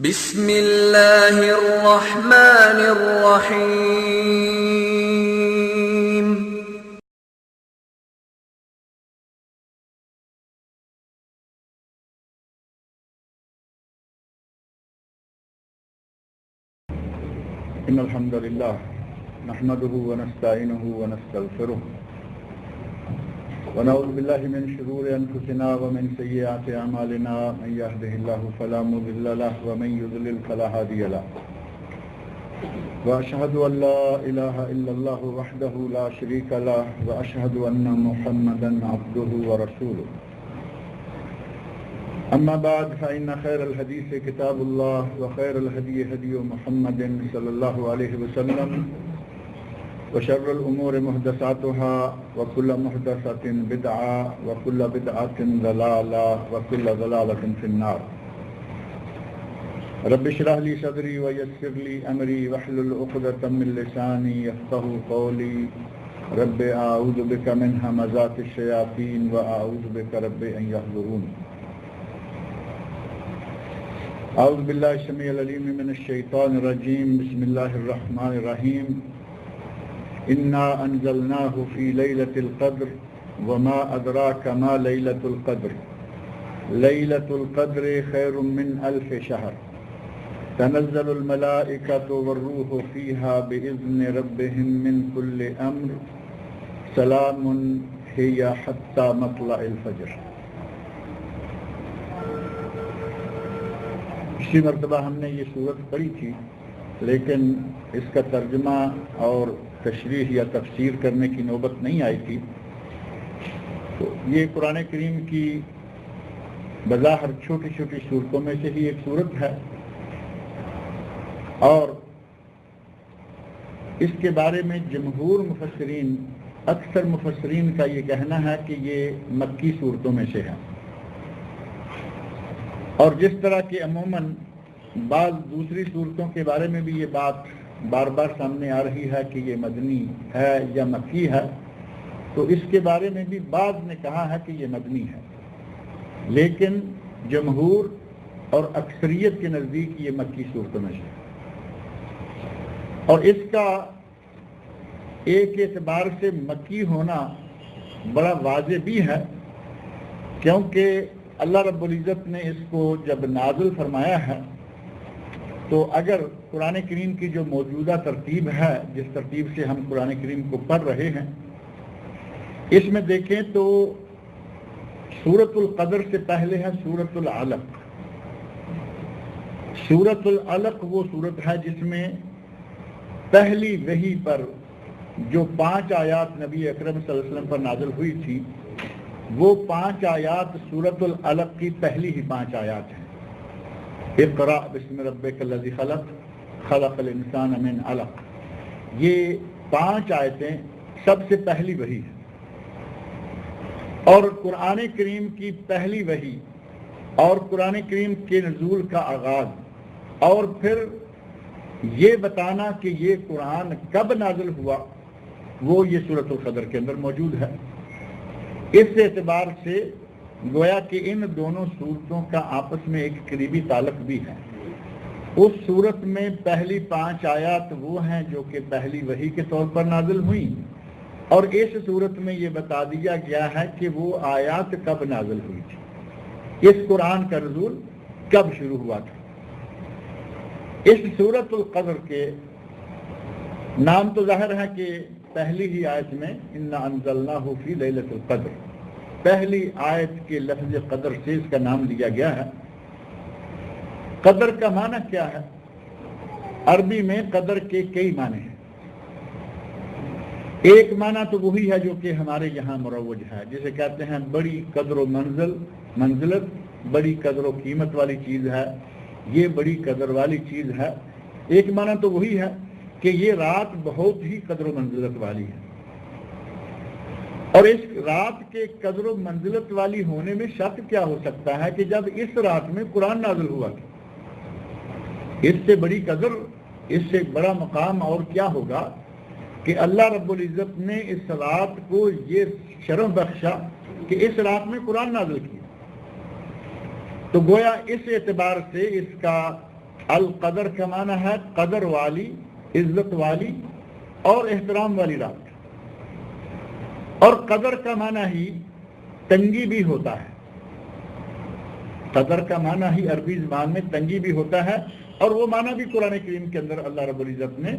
بسم اللہ الرحمن الرحیم ان الحمد للہ نحمده ونستعینه ونستغفره ونعوذ باللہ من شرور انفسنا ومن سیئات اعمالنا من يهده الله فلا مضل له ومن يضلل فلا هادي له واشهد ان لا اله الا الله وحده لا شريك له واشهد ان محمدا عبده ورسوله اما بعد فان خير الحديث كتاب الله وخير الهدي هدي محمد صلى الله عليه وسلم وشر الأمور محدثاتها وكل محدثة بدعة وكل بدعة ضلالة وكل ضلالة في النار رب اشرح لي صدري ويسر لي أمري واحلل عقدة من لساني يفقهوا قولي رب أعوذ بك من همزات الشياطين وأعوذ بك رب أن يحضرون أعوذ بالله السميع العليم من الشيطان الرجيم بسم الله الرحمن الرحيم إنا أنزلناه في ليلة القدر وما أدراك ما ليلة القدر ليلة القدر خير من 1000 شهر تنزل الملائكة والروح فيها بإذن ربهم من كل أمر سلام هي حتى مطلع الفجر. اسی مرتبہ ہم نے یہ سورت پڑھی تھی لیکن اس کا ترجمہ اور تشریح یا تفسیر کرنے کی نوبت نہیں آئی تھی. تو یہ قرآن کریم کی بظاہر چھوٹی چھوٹی صورتوں میں سے ہی ایک صورت ہے اور اس کے بارے میں جمہور مفسرین اکثر مفسرین کا یہ کہنا ہے کہ یہ مکی صورتوں میں سے ہے. اور جس طرح کہ عموماً بعض دوسری صورتوں کے بارے میں بھی یہ بات بار بار سامنے آ رہی ہے کہ یہ مدنی ہے یا مکی ہے، تو اس کے بارے میں بھی بعض نے کہا ہے کہ یہ مدنی ہے، لیکن جمہور اور اکثریت کے نزدیک یہ مکی صورتوں میں سے ہے. اور اس کا ایک اعتبار سے مکی ہونا بڑا واضح بھی ہے، کیونکہ اللہ رب العزت نے اس کو جب نازل فرمایا ہے تو اگر قرآن کریم کی جو موجودہ ترتیب ہے، جس ترتیب سے ہم قرآن کریم کو پڑھ رہے ہیں، اس میں دیکھیں تو سورۃ القدر سے پہلے ہے سورۃ العلق. سورۃ العلق وہ سورت ہے جس میں پہلی وحی پر جو 5 آیات نبی اکرم صلی اللہ علیہ وسلم پر نازل ہوئی تھی، وہ 5 آیات سورۃ العلق کی پہلی ہی 5 آیات ہیں. اقرأ بسم ربک الذی خلق خلق الانسان من علق. یہ 5 آیتیں سب سے پہلی وحی ہے اور قرآن کریم کی پہلی وحی اور قرآن کریم کے نزول کا آغاز اور پھر یہ بتانا کہ یہ قرآن کب نازل ہوا، وہ یہ سورۃ القدر کے اندر موجود ہے. اس اعتبار سے گویا کہ ان دونوں صورتوں کا آپس میں ایک قریبی تعلق بھی ہے. اس صورت میں پہلی 5 آیات وہ ہیں جو کہ پہلی وحی کے طور پر نازل ہوئیں، اور اس صورت میں یہ بتا دیا گیا ہے کہ وہ آیات کب نازل ہوئی تھی، اس قرآن کا نزول کب شروع ہوا تھا. اس سورۃ القدر کے نام تو ظاہر ہے کہ پہلی ہی آیت میں انا انزلناہ فی لیلۃ القدر، پہلی آیت کے لفظ قدر سے اس کا نام لیا گیا ہے. قدر کا معنی کیا ہے؟ عربی میں قدر کے کئی معنی ہیں. ایک معنی تو وہی ہے جو کہ ہمارے یہاں مروج ہے، جسے کہتے ہیں بڑی قدر و منزلت، بڑی قدر و قیمت والی چیز ہے، یہ بڑی قدر والی چیز ہے. ایک معنی تو وہی ہے کہ یہ رات بہت ہی قدر و منزلت والی ہے، اور اس رات کے قدر و منزلت والی ہونے میں شک کیا ہو سکتا ہے کہ جب اس رات میں قرآن نازل ہوا تھا. اس سے بڑی قدر، اس سے بڑا مقام اور کیا ہوگا کہ اللہ رب العزت نے اس رات کو یہ شرف بخشا کہ اس رات میں قرآن نازل کیا. تو گویا اس اعتبار سے اس کا القدر کا معنی ہے قدر والی، عزت والی اور احترام والی رات، اور قدر کا معنی ہی تنگی بھی ہوتا ہے، قدر کا معنی ہی عربی زبان میں تنگی بھی ہوتا ہے، اور وہ معنی بھی قرآن کریم کے اندر اللہ رب العزت نے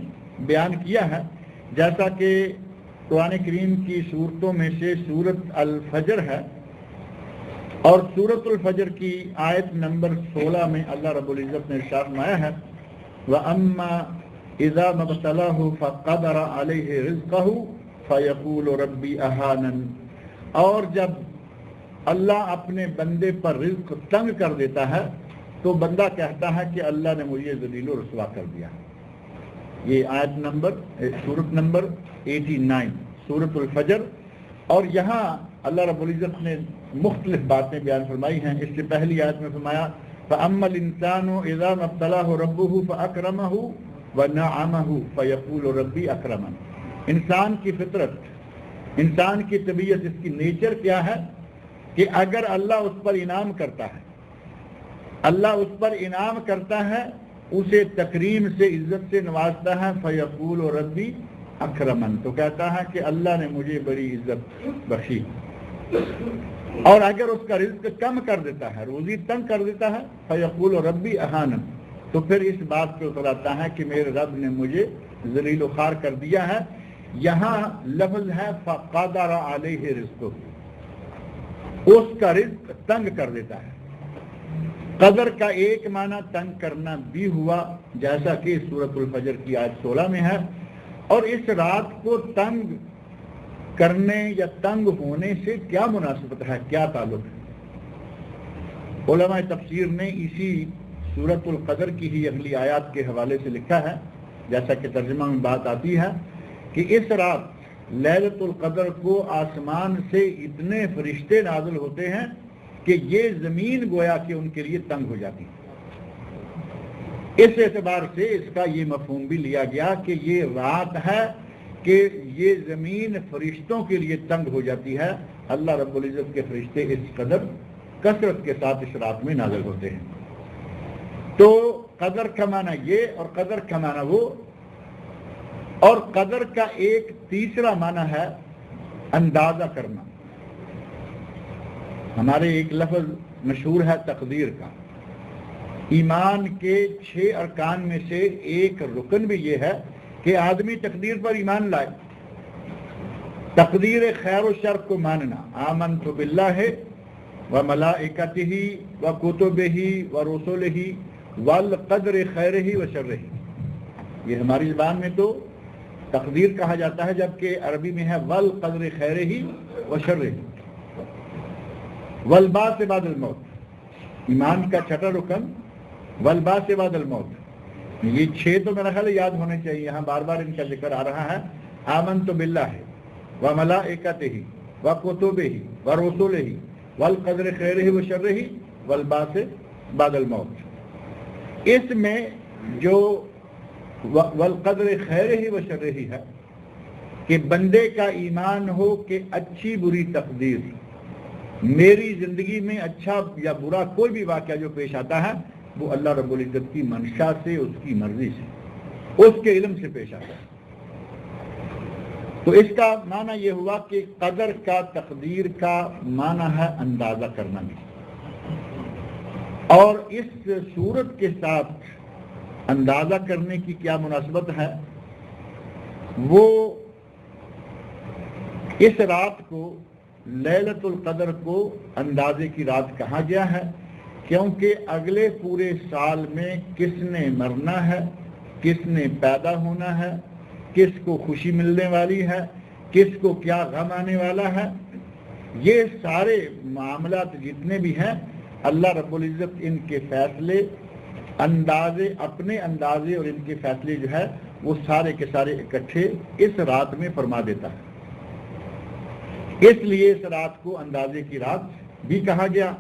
بیان کیا ہے، جیسا کہ قرآن کریم کی صورتوں میں سے سورت الفجر ہے، اور سورت الفجر کی آیت نمبر 16 میں اللہ رب العزت نے ارشاد فرمایا ہے وَأَمَّا إِذَا مَبْتَلَاهُ فَقَدَرَ عَلَيْهِ رِزْقَهُ فَيَقُولُ رَبِّي أَهَانَنِ، اور جب اللہ اپنے بندے پر رزق تنگ کر دیتا ہے تو بندہ کہتا ہے کہ اللہ نے مجھے ذلیل و رسوا کر دیا۔ یہ آیت نمبر سورت نمبر 89 سورت الفجر، اور یہاں اللہ رب العزت نے مختلف باتیں بیان فرمائی ہیں۔ اس سے پہلی آیت میں فرمایا فَأَمَّا الْإِنسَانُ إِذَا مَا ابْتَلَاهُ رَبُّهُ فَأَكْرَمَهُ وَنَعَمَهُ فَيَقُولُ رَبِّي أَكْرَمَنِ، انسان کی فطرت، انسان کی طبیعت، اس کی نیچر کیا ہے کہ اگر اللہ اس پر انعام کرتا ہے، اللہ اس پر انعام کرتا ہے، اسے تکریم سے، عزت سے نوازتا ہے، فَيَقُولُ رَبِّي أَكْرَمَنِ، تو کہتا ہے کہ اللہ نے مجھے بڑی عزت بخشی۔ اور اگر اس کا رزق کم کر دیتا ہے، روزی تنگ کر دیتا ہے، فَيَقُولُ رَبِّي أَهَانَنِ، تو پھر اس بات پہ اتراتا ہے کہ میرے رب نے مجھے ذلیل و خوار کر دیا ہے۔ یہاں لفظ ہے فَقَدَرَ عَلَيْهِ رِزْقُهُ، اس کا رزق تنگ کر دیتا ہے۔ قدر کا ایک معنی تنگ کرنا بھی ہوا، جیسا کہ سورت الفجر کی آیت 16 میں ہے، اور اس رات کو تنگ کرنے یا تنگ ہونے سے کیا مناسبت ہے، کیا تعلق ہے؟ علماء تفسیر نے اسی سورت القدر کی ہی اگلی آیات کے حوالے سے لکھا ہے، جیسا کہ ترجمہ میں بات آتی ہے کہ اس رات لیلۃ القدر کو آسمان سے اتنے فرشتے نازل ہوتے ہیں کہ یہ زمین گویا کہ ان کے لیے تنگ ہو جاتی ہے۔ اس اعتبار سے اس کا یہ مفہوم بھی لیا گیا کہ یہ رات ہے کہ یہ زمین فرشتوں کے لیے تنگ ہو جاتی ہے، اللہ رب العزت کے فرشتے اس قدر کثرت کے ساتھ اس رات میں نازل ہوتے ہیں۔ تو قدر کا معنی یہ اور قدر کا معنی وہ، اور قدر کا ایک تیسرا معنی ہے اندازہ کرنا۔ ہمارے ایک لفظ مشہور ہے تقدیر کا، ایمان کے 6 ارکان میں سے ایک رکن بھی یہ ہے کہ آدمی تقدیر پر ایمان لائے، تقدیر خیر و شر کو ماننا، آمنت باللہ وملائکتہ وکتبہ ورسلہ والقدر خیرہ وشرہ، یہ ہماری زبان میں تو تقدیر کہا جاتا ہے، جبکہ عربی میں ہے والقدر خیرہ وشرہ، والبعث بعد الموت، ایمان کا چھٹا رکن والبعث بعد الموت۔ یہ 6 تو میرا خیال یاد ہونے چاہیے، یہاں بار بار ان کا ذکر آ رہا ہے، آمنت باللہ وملائکتہ وکتبہ ورسلہ والقدر خیرہ وشرہ والبعث بعد الموت۔ اس میں جو والقدر خیرہ وشرہ ہے کہ بندے کا ایمان ہو کہ اچھی بری تقدیر، میری زندگی میں اچھا یا برا کوئی بھی واقعہ جو پیش آتا ہے وہ اللہ رب العزت کی منشا سے، اس کی مرضی سے، اس کے علم سے پیش آتا ہے۔ تو اس کا معنی یہ ہوا کہ قدر کا، تقدیر کا معنی ہے اندازہ کرنا بھی، اور اس صورت کے ساتھ اندازہ کرنے کی کیا مناسبت ہے؟ وہ اس رات کو، لیلۃ القدر کو اندازے کی رات کہا گیا ہے کیونکہ اگلے پورے سال میں کس نے مرنا ہے، کس نے پیدا ہونا ہے، کس کو خوشی ملنے والی ہے، کس کو کیا غم آنے والا ہے، یہ سارے معاملات جتنے بھی ہیں اللہ رب العزت ان کے فیصلے، اندازے، اپنے اندازے اور ان کے فیصلے جو ہے وہ سارے کے سارے اکٹھے اس رات میں فرما دیتا ہے۔ اس لیے اس رات کو اندازے کی رات بھی کہا گیا،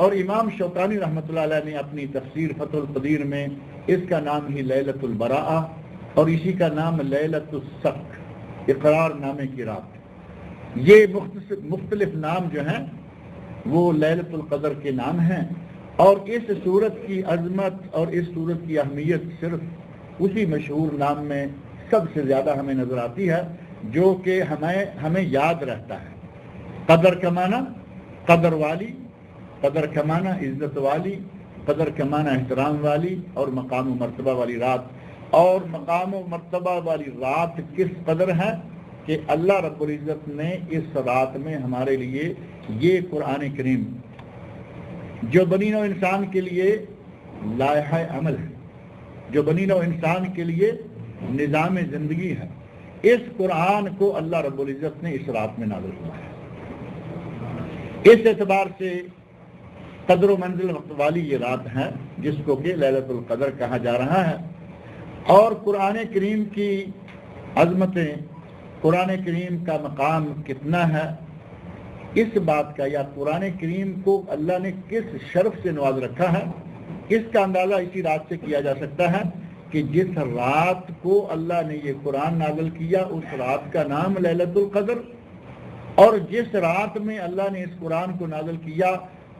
اور امام شوکانی رحمۃ اللہ علیہ نے اپنی تفسیر فتح القدیر میں اس کا نام ہی لیلۃ البراءہ اور اسی کا نام لیلۃ الصفق، اقرار نامے کی رات، یہ مختلف نام جو ہیں وہ لیلۃ القدر کے نام ہیں، اور اس صورت کی عظمت اور اس صورت کی اہمیت صرف اسی مشہور نام میں سب سے زیادہ ہمیں نظر آتی ہے جو کہ ہمیں یاد رہتا ہے۔ قدر کا معنی قدر والی، قدر کا معنی عزت والی، قدر کا معنی احترام والی، اور مقام و مرتبہ والی رات۔ اور مقام و مرتبہ والی رات کس قدر ہے کہ اللہ رب العزت نے اس رات میں ہمارے لیے یہ قرآن کریم جو بنی نوع انسان کے لیے لائحہ عمل ہے، جو بنی نوع انسان کے لیے نظام زندگی ہے، اس قرآن کو اللہ رب العزت نے اس رات میں نازل کیا ہے۔ اس اعتبار سے قدر و منزل والی یہ رات ہے جس کو کہ لیلۃ القدر کہا جا رہا ہے۔ اور قرآن کریم کی عظمتیں، قرآن کریم کا مقام کتنا ہے، اس بات کا یا قرآن کریم کو اللہ نے کس شرف سے نواز رکھا ہے، اس کا اندازہ اسی رات سے کیا جا سکتا ہے کہ جس رات کو اللہ نے یہ قرآن نازل کیا اس رات کا نام لیلۃ القدر، اور جس رات میں اللہ نے اس قرآن کو نازل کیا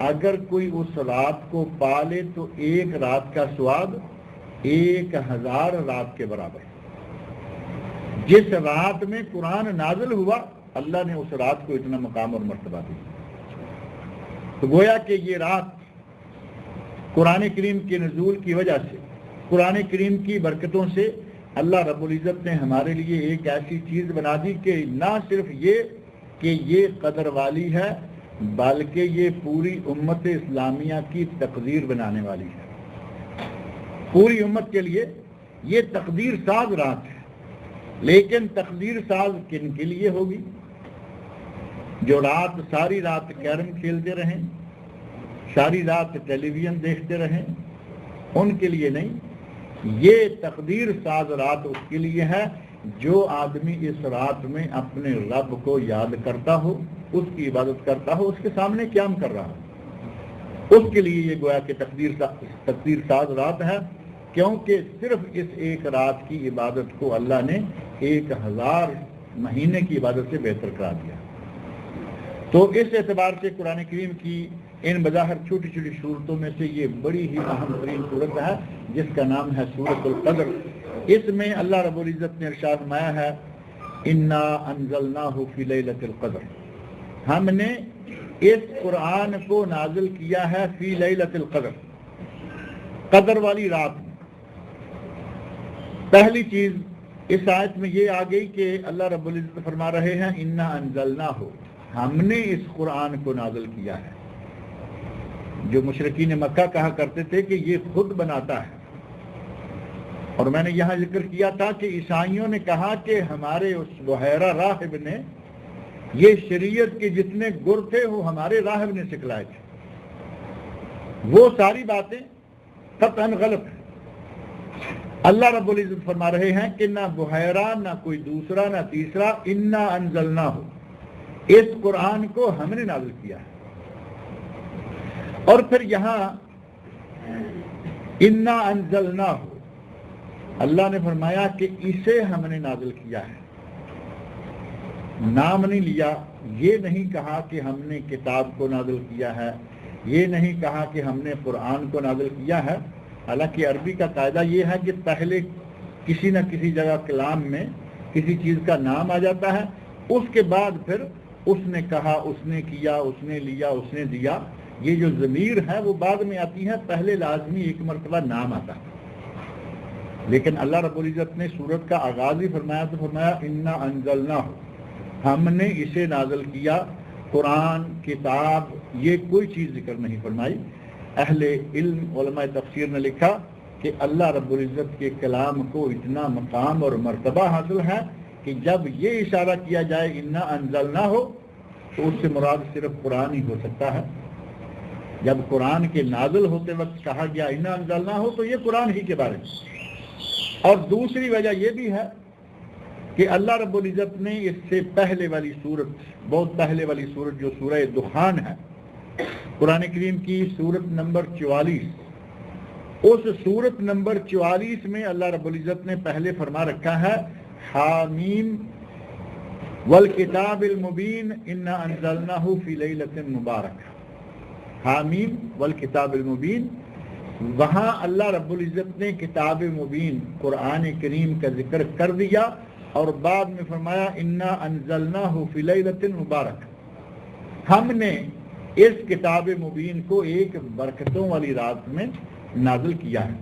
اگر کوئی اس رات کو پالے تو ایک رات کا ثواب 1000 رات کے برابر۔ جس رات میں قرآن نازل ہوا اللہ نے اس رات کو اتنا مقام اور مرتبہ دیا۔ تو گویا کہ یہ رات قرآن کریم کے نزول کی وجہ سے، قرآن کریم کی برکتوں سے اللہ رب العزت نے ہمارے لیے ایک ایسی چیز بنا دی کہ نہ صرف یہ کہ یہ قدر والی ہے بلکہ یہ پوری امت اسلامیہ کی تقدیر بنانے والی ہے۔ پوری امت کے لیے یہ تقدیر ساز رات ہے، لیکن تقدیر ساز کن کے لیے ہوگی؟ جو رات ساری رات کیرم کھیلتے رہیں، ساری رات ٹیلی ویژن دیکھتے رہیں، ان کے لیے نہیں۔ یہ تقدیر ساز رات اس کے لیے ہے جو آدمی اس رات میں اپنے رب کو یاد کرتا ہو، اس کی عبادت کرتا ہو، اس کے سامنے قیام کر رہا ہو، اس کے لیے یہ گویا کہ تقدیر ساز رات ہے، کیونکہ صرف اس ایک رات کی عبادت کو اللہ نے 1000 مہینے کی عبادت سے بہتر قرار دیا۔ تو اس اعتبار سے قرآن کریم کی ان بظاہر چھوٹی چھوٹی صورتوں میں سے یہ بڑی ہی اہم ترین صورت ہے جس کا نام ہے سورۃ القدر۔ اس میں اللہ رب العزت نے ارشاد فرمایا ہے انا انزلناہ فی لیلۃ القدر، ہم نے اس قرآن کو نازل کیا ہے فی لیلۃ القدر، قدر والی رات میں۔ پہلی چیز اس آیت میں یہ آ گئی کہ اللہ رب العزت فرما رہے ہیں انا انزلناہ، ہم نے اس قرآن کو نازل کیا ہے۔ جو مشرکین مکہ کہا کرتے تھے کہ یہ خود بناتا ہے، اور میں نے یہاں ذکر کیا تھا کہ عیسائیوں نے کہا کہ ہمارے اس بحیرہ راہب نے یہ شریعت کے جتنے گر تھے وہ ہمارے راہب نے سکھلائے تھے۔ وہ ساری باتیں قطعاً غلط ہیں۔ اللہ رب العزت فرما رہے ہیں کہ نہ بحیرہ، نہ کوئی دوسرا، نہ تیسرا، انا انزلناہ، اس قرآن کو ہم نے نازل کیا ہے۔ اور پھر یہاں انا انزلناہ، اللہ نے فرمایا کہ اسے ہم نے نازل کیا ہے، نام نہیں لیا، یہ نہیں کہا کہ ہم نے کتاب کو نازل کیا ہے، یہ نہیں کہا کہ ہم نے قرآن کو نازل کیا ہے۔ حالانکہ عربی کا قاعدہ یہ ہے کہ پہلے کسی نہ کسی جگہ کلام میں کسی چیز کا نام آ جاتا ہے، اس کے بعد پھر اس نے کہا، اس نے کیا، اس نے لیا، اس نے دیا، یہ جو ضمیر ہے وہ بعد میں آتی ہے، پہلے لازمی ایک مرتبہ نام آتا ہے۔ لیکن اللہ رب العزت نے سورت کا آغاز ہی فرمایا تو فرمایا انا انزلناہ، ہم نے اسے نازل کیا۔ قرآن، کتاب، یہ کوئی چیز ذکر نہیں فرمائی۔ اہل علم علماء تفسیر نے لکھا کہ اللہ رب العزت کے کلام کو اتنا مقام اور مرتبہ حاصل ہے کہ جب یہ اشارہ کیا جائے انا انزلناہ تو اس سے مراد صرف قرآن ہی ہو سکتا ہے۔ جب قرآن کے نازل ہوتے وقت کہا گیا انا انزلناہ تو یہ قرآن ہی کے بارے میں۔ اور دوسری وجہ یہ بھی ہے کہ اللہ رب العزت نے اس سے پہلے والی سورت، بہت پہلے والی سورت جو سورہ دخان ہے، قرآن کریم کی سورت نمبر 44، اس سورت نمبر 44 میں اللہ رب العزت نے پہلے فرما رکھا ہے حامیم والکتاب المبین انا انزلناہ فی لیلۃ مبارکہ۔ حامیم والکتاب المبین، وہاں اللہ رب العزت نے کتاب مبین قرآن کریم کا ذکر کر دیا اور بعد میں فرمایا انا انزلناہ فی لیلۃ مبارک، ہم نے اس کتاب مبین کو ایک برکتوں والی رات میں نازل کیا ہے۔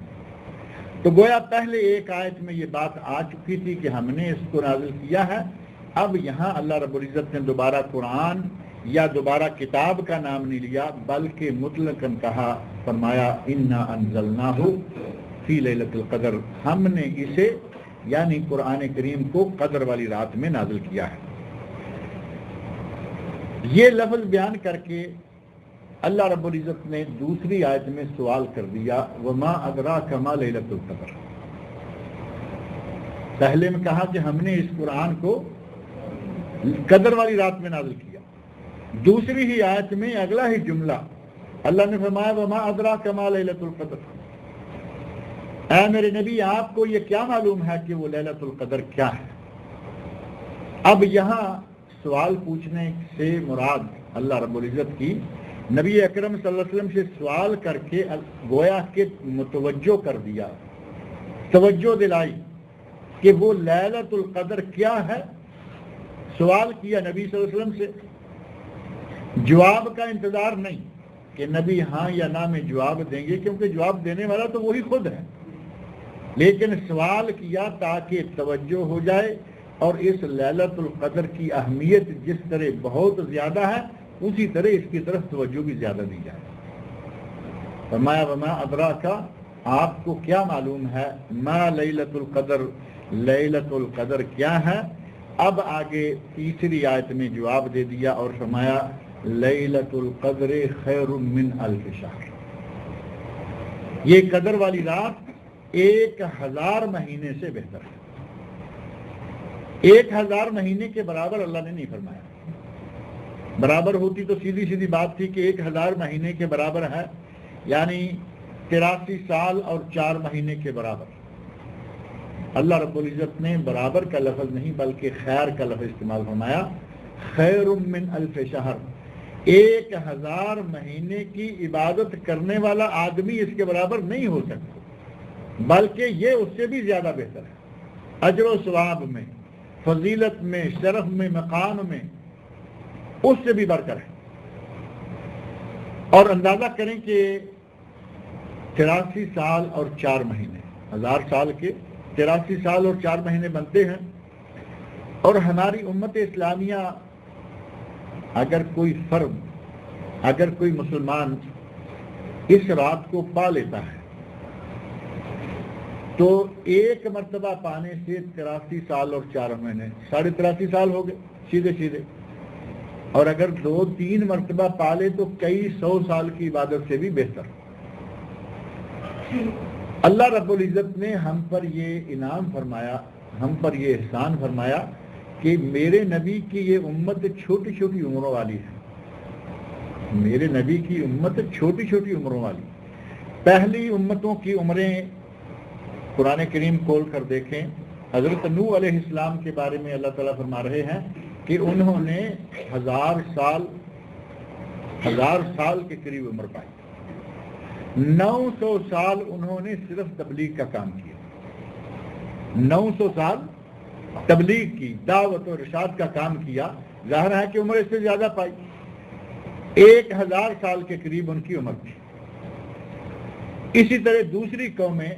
تو گویا پہلے ایک آیت میں یہ بات آ چکی تھی کہ ہم نے اس کو نازل کیا ہے، اب یہاں اللہ رب العزت نے دوبارہ قرآن یا دوبارہ کتاب کا نام نہیں لیا بلکہ مطلقاً کہا، فرمایا انا انزلناہ فی لیلۃ القدر، ہم نے اسے یعنی قرآن کریم کو قدر والی رات میں نازل کیا ہے۔ یہ لفظ بیان کر کے اللہ رب العزت نے دوسری آیت میں سوال کر دیا وما ادراک ما لیلۃ القدر۔ پہلے میں کہا کہ ہم نے اس قرآن کو قدر والی رات میں نازل کیا، دوسری ہی آیت میں اگلا ہی جملہ اللہ نے فرمایا وما ادراک ما لیلۃ القدر، اے میرے نبی آپ کو یہ کیا معلوم ہے کہ وہ لیلۃ القدر کیا ہے۔ اب یہاں سوال پوچھنے سے مراد اللہ رب العزت کی نبی اکرم صلی اللہ علیہ وسلم سے سوال کر کے گویا کہ متوجہ کر دیا، توجہ دلائی کہ وہ لیلۃ القدر کیا ہے۔ سوال کیا نبی صلی اللہ علیہ وسلم سے، جواب کا انتظار نہیں کہ نبی ہاں یا نہ میں جواب دیں گے، کیونکہ جواب دینے والا تو وہی خود ہے، لیکن سوال کیا تاکہ توجہ ہو جائے اور اس لیلۃ القدر کی اہمیت جس طرح بہت زیادہ ہے اسی طرح اس کی طرف توجہ بھی زیادہ دی جائے۔ فرمایا وما ادراک، آپ کو کیا معلوم ہے، ما لیلۃ القدر، لیلۃ القدر کیا ہے۔ اب آگے تیسری آیت میں جواب دے دیا اور فرمایا لیلۃ القدر خیر من الف شہر، یہ قدر والی رات 1000 مہینے سے بہتر ہے۔ 1000 مہینے کے برابر اللہ نے نہیں فرمایا، برابر ہوتی تو سیدھی سیدھی بات تھی کہ 1000 مہینے کے برابر ہے، یعنی 83 سال اور 4 مہینے کے برابر۔ اللہ رب العزت نے برابر کا لفظ نہیں بلکہ خیر کا لفظ استعمال فرمایا، خیر من الف شہر، 1000 مہینے کی عبادت کرنے والا آدمی اس کے برابر نہیں ہو سکتا، بلکہ یہ اس سے بھی زیادہ بہتر ہے، اجر و ثواب میں، فضیلت میں، شرف میں، مقام میں اس سے بھی بڑھ کر ہے۔ اور اندازہ کریں کہ 83 سال اور 4 مہینے، 1000 سال کے 83 سال اور 4 مہینے بنتے ہیں، اور ہماری امت اسلامیہ اگر کوئی فرد، اگر کوئی مسلمان اس رات کو پا لیتا ہے تو ایک مرتبہ پانے سے 83 سال اور 4 مہینے 83.5 سال ہو گئے سیدھے سیدھے، اور اگر 2-3 مرتبہ پالے تو کئی 100 سال کی عبادت سے بھی بہتر۔ اللہ رب العزت نے ہم پر یہ انعام فرمایا، ہم پر یہ احسان فرمایا کہ میرے نبی کی یہ امت چھوٹی چھوٹی عمروں والی ہے، میرے نبی کی امت چھوٹی چھوٹی عمروں والی۔ پہلی امتوں کی عمریں قرآن کریم کھول کر دیکھیں، حضرت نوح علیہ السلام کے بارے میں اللہ تعالیٰ فرما رہے ہیں کہ انہوں نے 1000 سال کے قریب عمر پائی، 900 سال انہوں نے صرف تبلیغ کا کام کیا، 900 سال تبلیغ کی، دعوت و ارشاد کا کام کیا، ظاہر ہے کہ عمر اس سے زیادہ پائی، 1000 سال کے قریب ان کی عمر تھی۔ اسی طرح دوسری قومیں،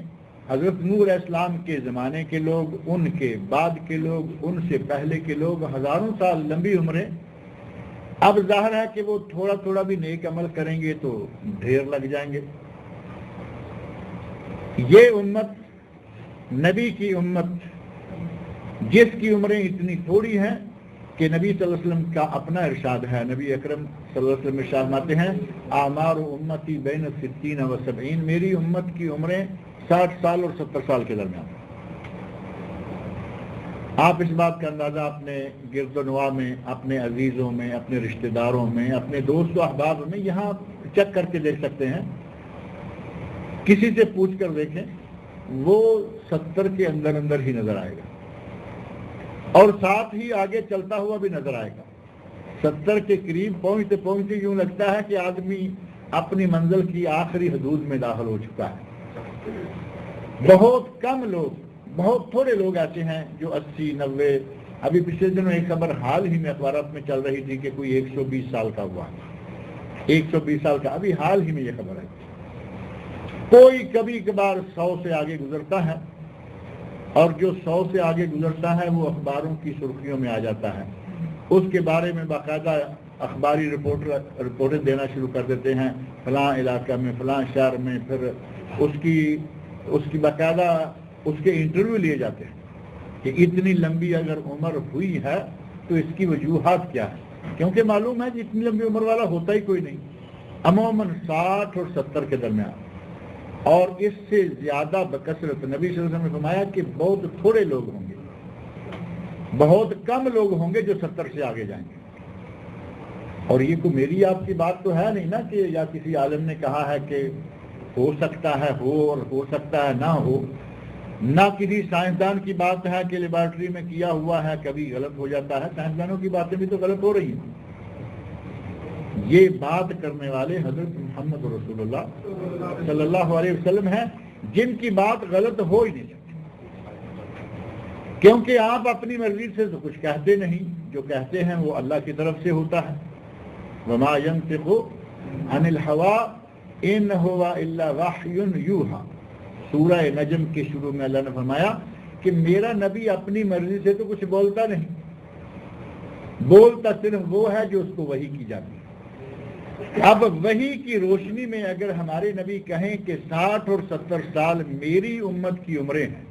حضرت نوح علیہ السلام کے زمانے کے لوگ، ان کے بعد کے لوگ، ان سے پہلے کے لوگ، ہزاروں سال لمبی عمریں۔ اب ظاہر ہے کہ وہ تھوڑا تھوڑا بھی نیک عمل کریں گے تو ڈھیر لگ جائیں گے۔ یہ امت، نبی کی امت، جس کی عمریں اتنی تھوڑی ہیں کہ نبی صلی اللہ علیہ وسلم کا اپنا ارشاد ہے، نبی اکرم صلی اللہ علیہ وسلم ارشاد فرماتے ہیں اعمار امتی بین 60 و 70، میری امت کی عمریں 60 سال اور 70 سال کے درمیان۔ آپ اس بات کا اندازہ اپنے گرد و نواح میں، اپنے عزیزوں میں، اپنے رشتہ داروں میں، اپنے دوست و احباب میں یہاں چیک کر کے دیکھ سکتے ہیں، کسی سے پوچھ کر دیکھیں، وہ 70 کے اندر اندر ہی نظر آئے گا، اور ساتھ ہی آگے چلتا ہوا بھی نظر آئے گا۔ 70 کے قریب پہنچتے پہنچتے یوں لگتا ہے کہ آدمی اپنی منزل کی آخری حدود میں داخل ہو چکا ہے۔ بہت کم لوگ، بہت تھوڑے لوگ ایسے ہیں جو 80 90، ابھی پچھلے دنوں ایک خبر حال ہی میں اخبارات میں چل رہی تھی کہ کوئی 120 سال کا ہوا، 120 سال کا، ابھی حال ہی میں یہ خبر ہے۔ کوئی کبھی کبھار 100 سے آگے گزرتا ہے، اور جو 100 سے آگے گزرتا ہے وہ اخباروں کی سرخیوں میں آ جاتا ہے، اس کے بارے میں باقاعدہ اخباری رپورٹیں دینا شروع کر دیتے ہیں، فلاں علاقہ میں، فلاں شہر میں، پھر اس کی باقاعدہ اس کے انٹرویو لیے جاتے ہیں کہ اتنی لمبی اگر عمر ہوئی ہے تو اس کی وجوہات کیا ہے، کیونکہ معلوم ہے کہ اتنی لمبی عمر والا ہوتا ہی کوئی نہیں، عموماً 60 اور 70 کے درمیان، اور اس سے زیادہ بکثرت نبی صلی اللہ علیہ وسلم نے فرمایا کہ بہت تھوڑے لوگ ہوں گے، بہت کم لوگ ہوں گے جو 70 سے آگے جائیں گے۔ اور یہ کوئی میری آپ کی بات تو ہے نہیں نا کہ یا کسی عالم نے کہا ہے کہ ہو سکتا ہے ہو اور ہو سکتا ہے نہ ہو، نہ کسی سائنسدان کی بات ہے کہ لیبارٹری میں کیا ہوا ہے کبھی غلط ہو جاتا ہے، سائنسدانوں کی باتیں بھی تو غلط ہو رہی ہیں۔ یہ بات کرنے والے حضرت محمد رسول اللہ صلی اللہ علیہ وسلم ہیں، جن کی بات غلط ہو ہی نہیں سکتی، کیونکہ آپ اپنی مرضی سے تو کچھ کہتے نہیں، جو کہتے ہیں وہ اللہ کی طرف سے ہوتا ہے۔ وما ينطق عن الهوى ان هو الا وحی یوحی، سورہ نجم کے شروع میں اللہ نے فرمایا کہ میرا نبی اپنی مرضی سے تو کچھ بولتا نہیں، بولتا صرف وہ ہے جو اس کو وحی کی جاتی ہے۔ اب وحی کی روشنی میں اگر ہمارے نبی کہیں کہ 60 اور 70 سال میری امت کی عمریں ہیں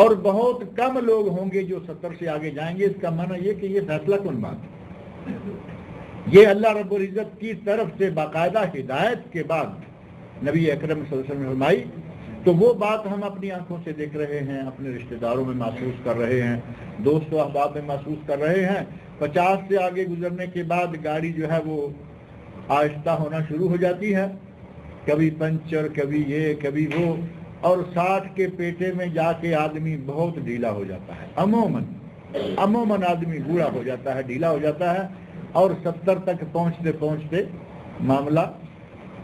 اور بہت کم لوگ ہوں گے جو 70 سے آگے جائیں گے، اس کا معنی یہ کہ یہ فیصلہ کن بات ہے، یہ اللہ رب العزت کی طرف سے باقاعدہ ہدایت کے بعد نبی اکرم صلی اللہ علیہ وسلم نے فرمائی، تو وہ بات ہم اپنی آنکھوں سے دیکھ رہے ہیں، اپنے رشتہ داروں میں محسوس کر رہے ہیں، دوست و احباب میں محسوس کر رہے ہیں۔ 50 سے آگے گزرنے کے بعد گاڑی جو ہے وہ آہستہ ہونا شروع ہو جاتی ہے، کبھی پنچر، کبھی یہ کبھی وہ، اور 60 کے پیٹے میں جا کے آدمی بہت ڈھیلا ہو جاتا ہے، عموماً آدمی بوڑھا ہو جاتا ہے، ڈھیلا ہو جاتا ہے، اور 70 تک پہنچتے پہنچتے معاملہ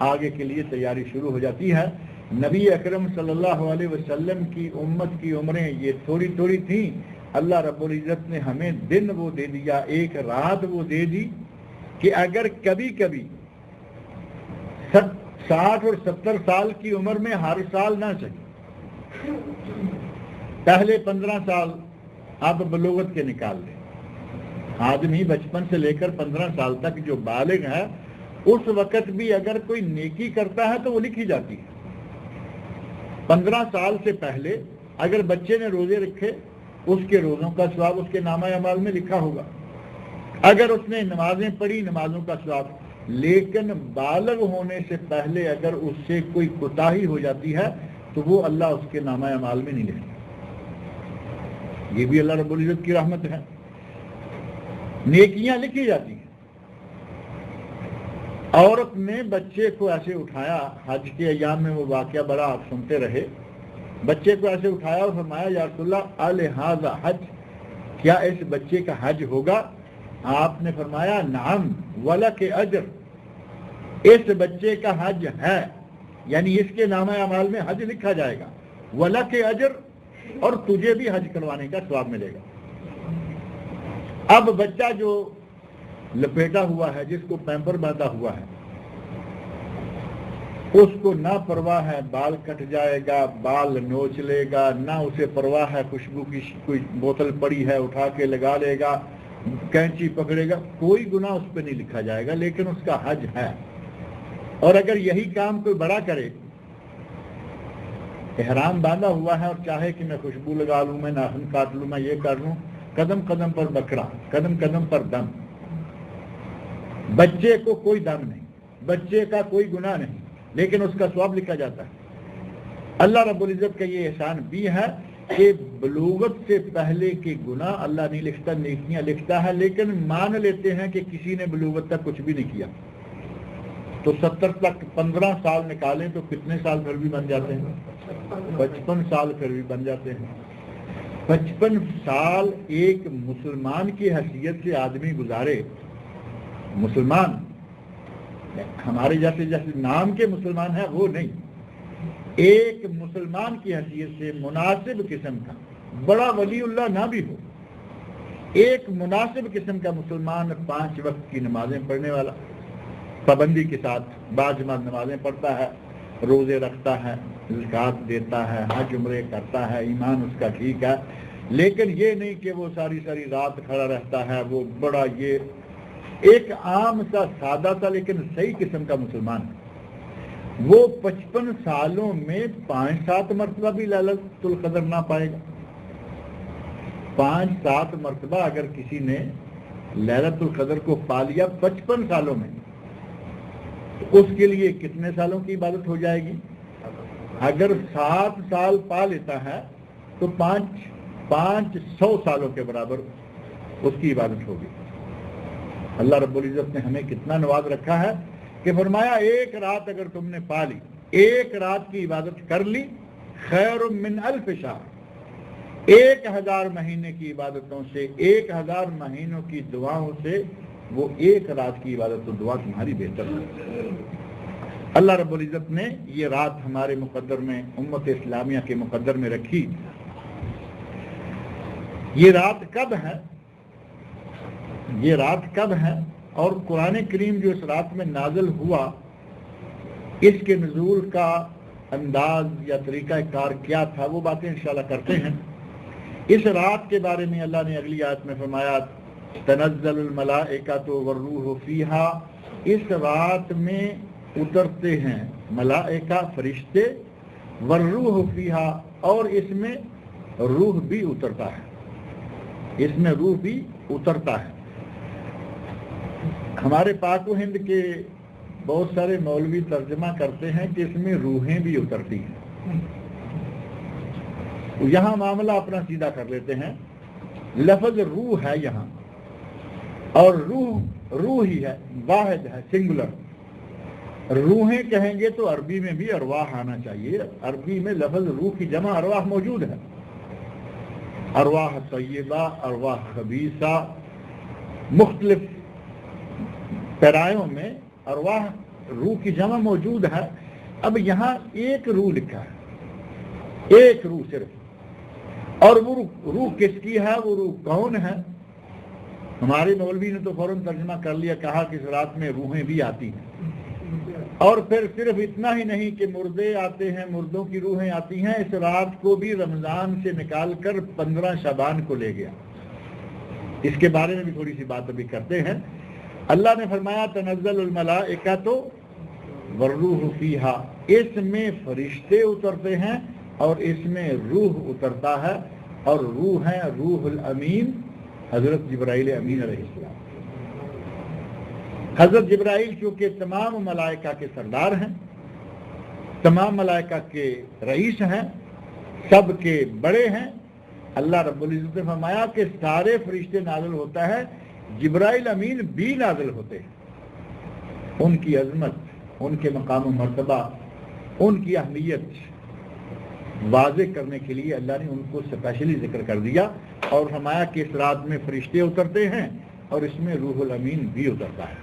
آگے کے لیے تیاری شروع ہو جاتی ہے۔ نبی اکرم صلی اللہ علیہ وسلم کی امت کی عمریں یہ تھوڑی تھوڑی تھیں، اللہ رب العزت نے ہمیں دن وہ دے دیا، ایک رات وہ دے دی کہ اگر کبھی کبھی 60 اور 70 سال کی عمر میں ہر سال نہ چلے، پہلے 15 سال آپ بلوغت کے نکال لیں، آدمی بچپن سے لے کر 15 سال تک جو بالغ ہے اس وقت بھی اگر کوئی نیکی کرتا ہے تو وہ لکھی جاتی ہے۔ 15 سال سے پہلے اگر بچے نے روزے رکھے، اس کے روزوں کا ثواب اس کے نامہ اعمال میں لکھا ہوگا، اگر اس نے نمازیں پڑھی نمازوں کا ثواب، لیکن بالغ ہونے سے پہلے اگر اس سے کوئی کوتاہی ہو جاتی ہے تو وہ اللہ اس کے نامہ اعمال میں نہیں لکھتا۔ یہ بھی اللہ رب العزت کی رحمت ہے، نیکیاں لکھی جاتی ہیں۔ عورت نے بچے کو ایسے اٹھایا، حج کے ایام میں وہ واقعہ بڑا آپ سنتے رہے، بچے کو ایسے اٹھایا اور فرمایا یا رسول اللہ الہذا حج، کیا اس بچے کا حج ہوگا؟ آپ نے فرمایا نعم ولک اجر، اس بچے کا حج ہے، یعنی اس کے نامہ اعمال میں حج لکھا جائے گا، ولک اجر، اور تجھے بھی حج کروانے کا ثواب ملے گا۔ اب بچہ جو لپیٹا ہوا ہے، جس کو پیمپر باندھا ہوا ہے، اس کو نہ پرواہ ہے بال کٹ جائے گا، بال نوچ لے گا، نہ اسے پرواہ ہے خوشبو کی کوئی بوتل پڑی ہے اٹھا کے لگا لے گا، کینچی پکڑے گا، کوئی گناہ اس پہ نہیں لکھا جائے گا، لیکن اس کا حج ہے۔ اور اگر یہی کام کوئی بڑا کرے، احرام باندھا ہوا ہے اور چاہے کہ میں خوشبو لگا لوں، میں ناخن کاٹ لوں، میں یہ کر لوں، قدم قدم پر بکرا، قدم قدم پر دم، بچے کو کوئی دم نہیں، بچے کا کوئی گناہ نہیں، لیکن اس کا ثواب لکھا جاتا ہے۔ اللہ رب العزت کا یہ احسان بھی ہے کہ بلوغت سے پہلے کے گناہ اللہ نہیں لکھتا، نیکیاں لکھتا ہے، لیکن مان لیتے ہیں کہ کسی نے بلوغت تک کچھ بھی نہیں کیا، تو 70 تک 15 سال نکالیں تو کتنے سال پھر بھی بن جاتے ہیں؟ 55 سال پھر بھی بن جاتے ہیں۔ 55 سال ایک مسلمان کی حیثیت سے آدمی گزارے، مسلمان ہمارے جیسے نام کے مسلمان ہیں وہ نہیں، ایک مسلمان کی حیثیت سے مناسب قسم کا، بڑا ولی اللہ نہ بھی ہو، ایک مناسب قسم کا مسلمان 5 وقت کی نمازیں پڑھنے والا، پابندی کے ساتھ باجماعت نمازیں پڑھتا ہے، روزے رکھتا ہے، زکات دیتا ہے، حج عمرے کرتا ہے، ایمان اس کا ٹھیک ہے، لیکن یہ نہیں کہ وہ ساری رات کھڑا رہتا ہے، وہ بڑا، یہ ایک عام سا سادہ سا لیکن صحیح قسم کا مسلمان ہے، وہ 55 سالوں میں 5-7 مرتبہ بھی لیلۃ القدر نہ پائے گا۔ 5-7 مرتبہ اگر کسی نے لیلۃ القدر کو پا لیا 55 سالوں میں، تو اس کے لیے کتنے سالوں کی عبادت ہو جائے گی؟ اگر 7 سال پا لیتا ہے تو 500 سالوں کے برابر اس کی عبادت ہوگی۔ اللہ رب العزت نے ہمیں کتنا نواز رکھا ہے کہ فرمایا ایک رات اگر تم نے پا لی، ایک رات کی عبادت کر لی، خیر من 1000 شہر، 1000 مہینے کی عبادتوں سے، 1000 مہینوں کی دعاؤں سے وہ ایک رات کی عبادت و دعا تمہاری بہتر ہے۔ اللہ رب العزت نے یہ رات ہمارے مقدر میں، امت اسلامیہ کے مقدر میں رکھی۔ یہ رات کب ہے؟ یہ رات کب ہے اور قرآن کریم جو اس رات میں نازل ہوا، اس کے نزول کا انداز یا طریقہ کار کیا تھا، وہ باتیں انشاءاللہ کرتے ہیں۔ اس رات کے بارے میں اللہ نے اگلی آیت میں فرمایا تنزل الملائکۃ والروح فیہا، اس رات میں اترتے ہیں ملائکہ فرشتے، والروح فیہا، اور اس میں روح بھی اترتا ہے، اس میں روح بھی اترتا ہے۔ ہمارے پاک و ہند کے بہت سارے مولوی ترجمہ کرتے ہیں کہ اس میں روحیں بھی اترتی ہیں، یہاں معاملہ اپنا سیدھا کر لیتے ہیں۔ لفظ روح ہے یہاں، اور روح ہی ہے، واحد ہے، سنگولر۔ روحیں کہیں گے تو عربی میں بھی ارواح آنا چاہیے، عربی میں لفظ روح کی جمع ارواح موجود ہے، ارواح طیبہ، ارواح خبیثہ، مختلف پیرایوں میں ارواح روح کی جمع موجود ہے۔ اب یہاں ایک روح لکھا ہے، ایک روح صرف، اور وہ روح کس کی ہے، وہ روح کون ہے؟ ہمارے مولوی نے تو فوراً ترجمہ کر لیا، کہا کہ اس رات میں روحیں بھی آتی ہیں، اور پھر صرف اتنا ہی نہیں کہ مردے آتے ہیں، مردوں کی روحیں آتی ہیں، اس رات کو بھی رمضان سے نکال کر 15 شعبان کو لے گیا۔ اس کے بارے میں بھی تھوڑی سی بات ابھی کرتے ہیں۔ اللہ نے فرمایا تنزل الملائکۃ والروح فیہا، اس میں فرشتے اترتے ہیں اور اس میں روح اترتا ہے، اور روح ہے روح الامین، حضرت جبرائیل امین علیہ السلام۔ حضرت جبرائیل چونکہ تمام ملائکہ کے سردار ہیں، تمام ملائکہ کے رئیس ہیں، سب کے بڑے ہیں، اللہ رب العزت نے فرمایا کہ سارے فرشتے نازل ہوتا ہے، جبرائیل امین بھی نازل ہوتے ہیں۔ ان کی عظمت، ان کے مقام و مرتبہ، ان کی اہمیت واضح کرنے کے لیے اللہ نے ان کو اسپیشلی ذکر کر دیا، اور فرمایا کہ اس رات میں فرشتے اترتے ہیں اور اس میں روح الامین بھی اترتا ہے۔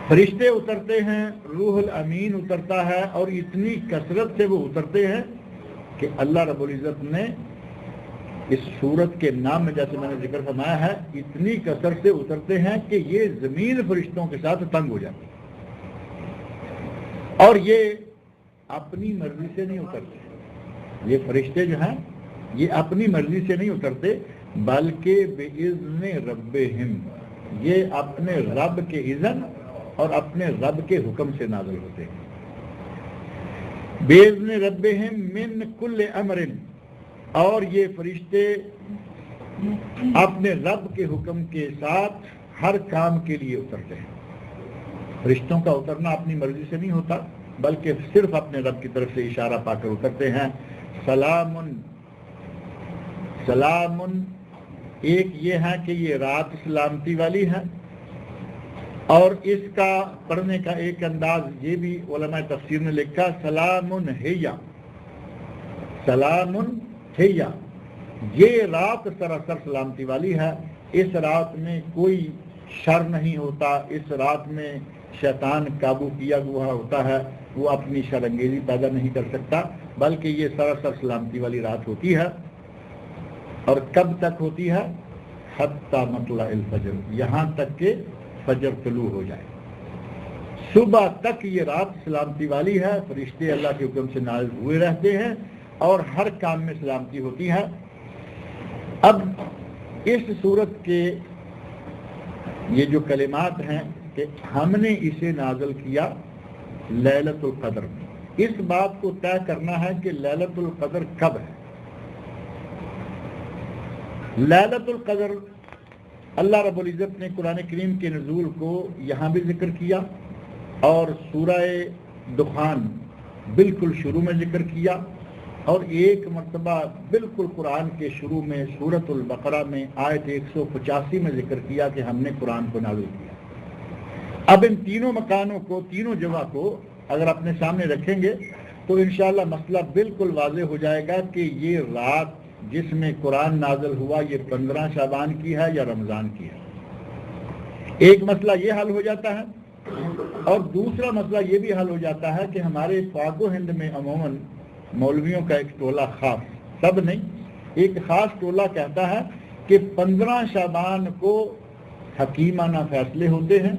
فرشتے اترتے ہیں، روح الامین اترتا ہے، اور اتنی کثرت سے وہ اترتے ہیں کہ اللہ رب العزت نے اس سورت کے نام میں جیسے میں نے ذکر فرمایا ہے، اتنی کثرت سے اترتے ہیں کہ یہ زمین فرشتوں کے ساتھ تنگ ہو جاتی ہے، اور یہ اپنی مرضی سے نہیں اترتے۔ یہ فرشتے جو ہیں یہ اپنی مرضی سے نہیں اترتے، بلکہ بِإِذْنِ رَبِّهِمْ، یہ اپنے رب کے اذن اور اپنے رب کے حکم سے نازل ہوتے ہیں۔ بِإِذْنِ رَبِّهِمْ مِنْ كُلِّ أَمْرٍ، اور یہ فرشتے اپنے رب کے حکم کے ساتھ ہر کام کے لیے اترتے ہیں۔ فرشتوں کا اترنا اپنی مرضی سے نہیں ہوتا، بلکہ صرف اپنے رب کی طرف سے اشارہ پا کر اترتے ہیں۔ سلام سلام، ایک یہ ہے کہ یہ رات سلامتی والی ہے، اور اس کا پڑھنے کا ایک انداز یہ بھی علماء تفسیر نے لکھا، سلام ہیا، سلام ہیا، یہ رات سراسر سلامتی والی ہے، اس رات میں کوئی شر نہیں ہوتا، اس رات میں شیطان قابو کیا ہوا ہوتا ہے وہ اپنی شرانگیزی پیدا نہیں کر سکتا، بلکہ یہ سراسر سلامتی والی رات ہوتی ہے۔ اور کب تک ہوتی ہے؟ حتی مطلع الفجر، یہاں تک کہ فجر طلوع ہو جائے، صبح تک یہ رات سلامتی والی ہے۔ فرشتے اللہ کے حکم سے نازل ہوئے رہتے ہیں اور ہر کام میں سلامتی ہوتی ہے۔ اب اس صورت کے یہ جو کلمات ہیں کہ ہم نے اسے نازل کیا لیلۃ القدر میں، اس بات کو طے کرنا ہے کہ لیلۃ القدر کب ہے۔ لیلۃ القدر اللہ رب العزت نے قرآن کریم کے نزول کو یہاں بھی ذکر کیا اور سورہ دخان بالکل شروع میں ذکر کیا، اور ایک مرتبہ بالکل قرآن کے شروع میں سورۃ البقرہ میں آیت 185 میں ذکر کیا کہ ہم نے قرآن کو نازل کیا۔ اب ان تینوں مکانوں کو، تینوں جگہ کو اگر اپنے سامنے رکھیں گے تو انشاءاللہ مسئلہ بالکل واضح ہو جائے گا کہ یہ رات جس میں قرآن نازل ہوا یہ 15 شعبان کی ہے یا رمضان کی ہے۔ ایک مسئلہ یہ حل ہو جاتا ہے، اور دوسرا مسئلہ یہ بھی حل ہو جاتا ہے کہ ہمارے پاک و ہند میں عموماً مولویوں کا ایک ٹولہ خاص، سب نہیں، ایک خاص ٹولہ کہتا ہے کہ 15 شعبان کو حکیمانہ فیصلے ہوتے ہیں۔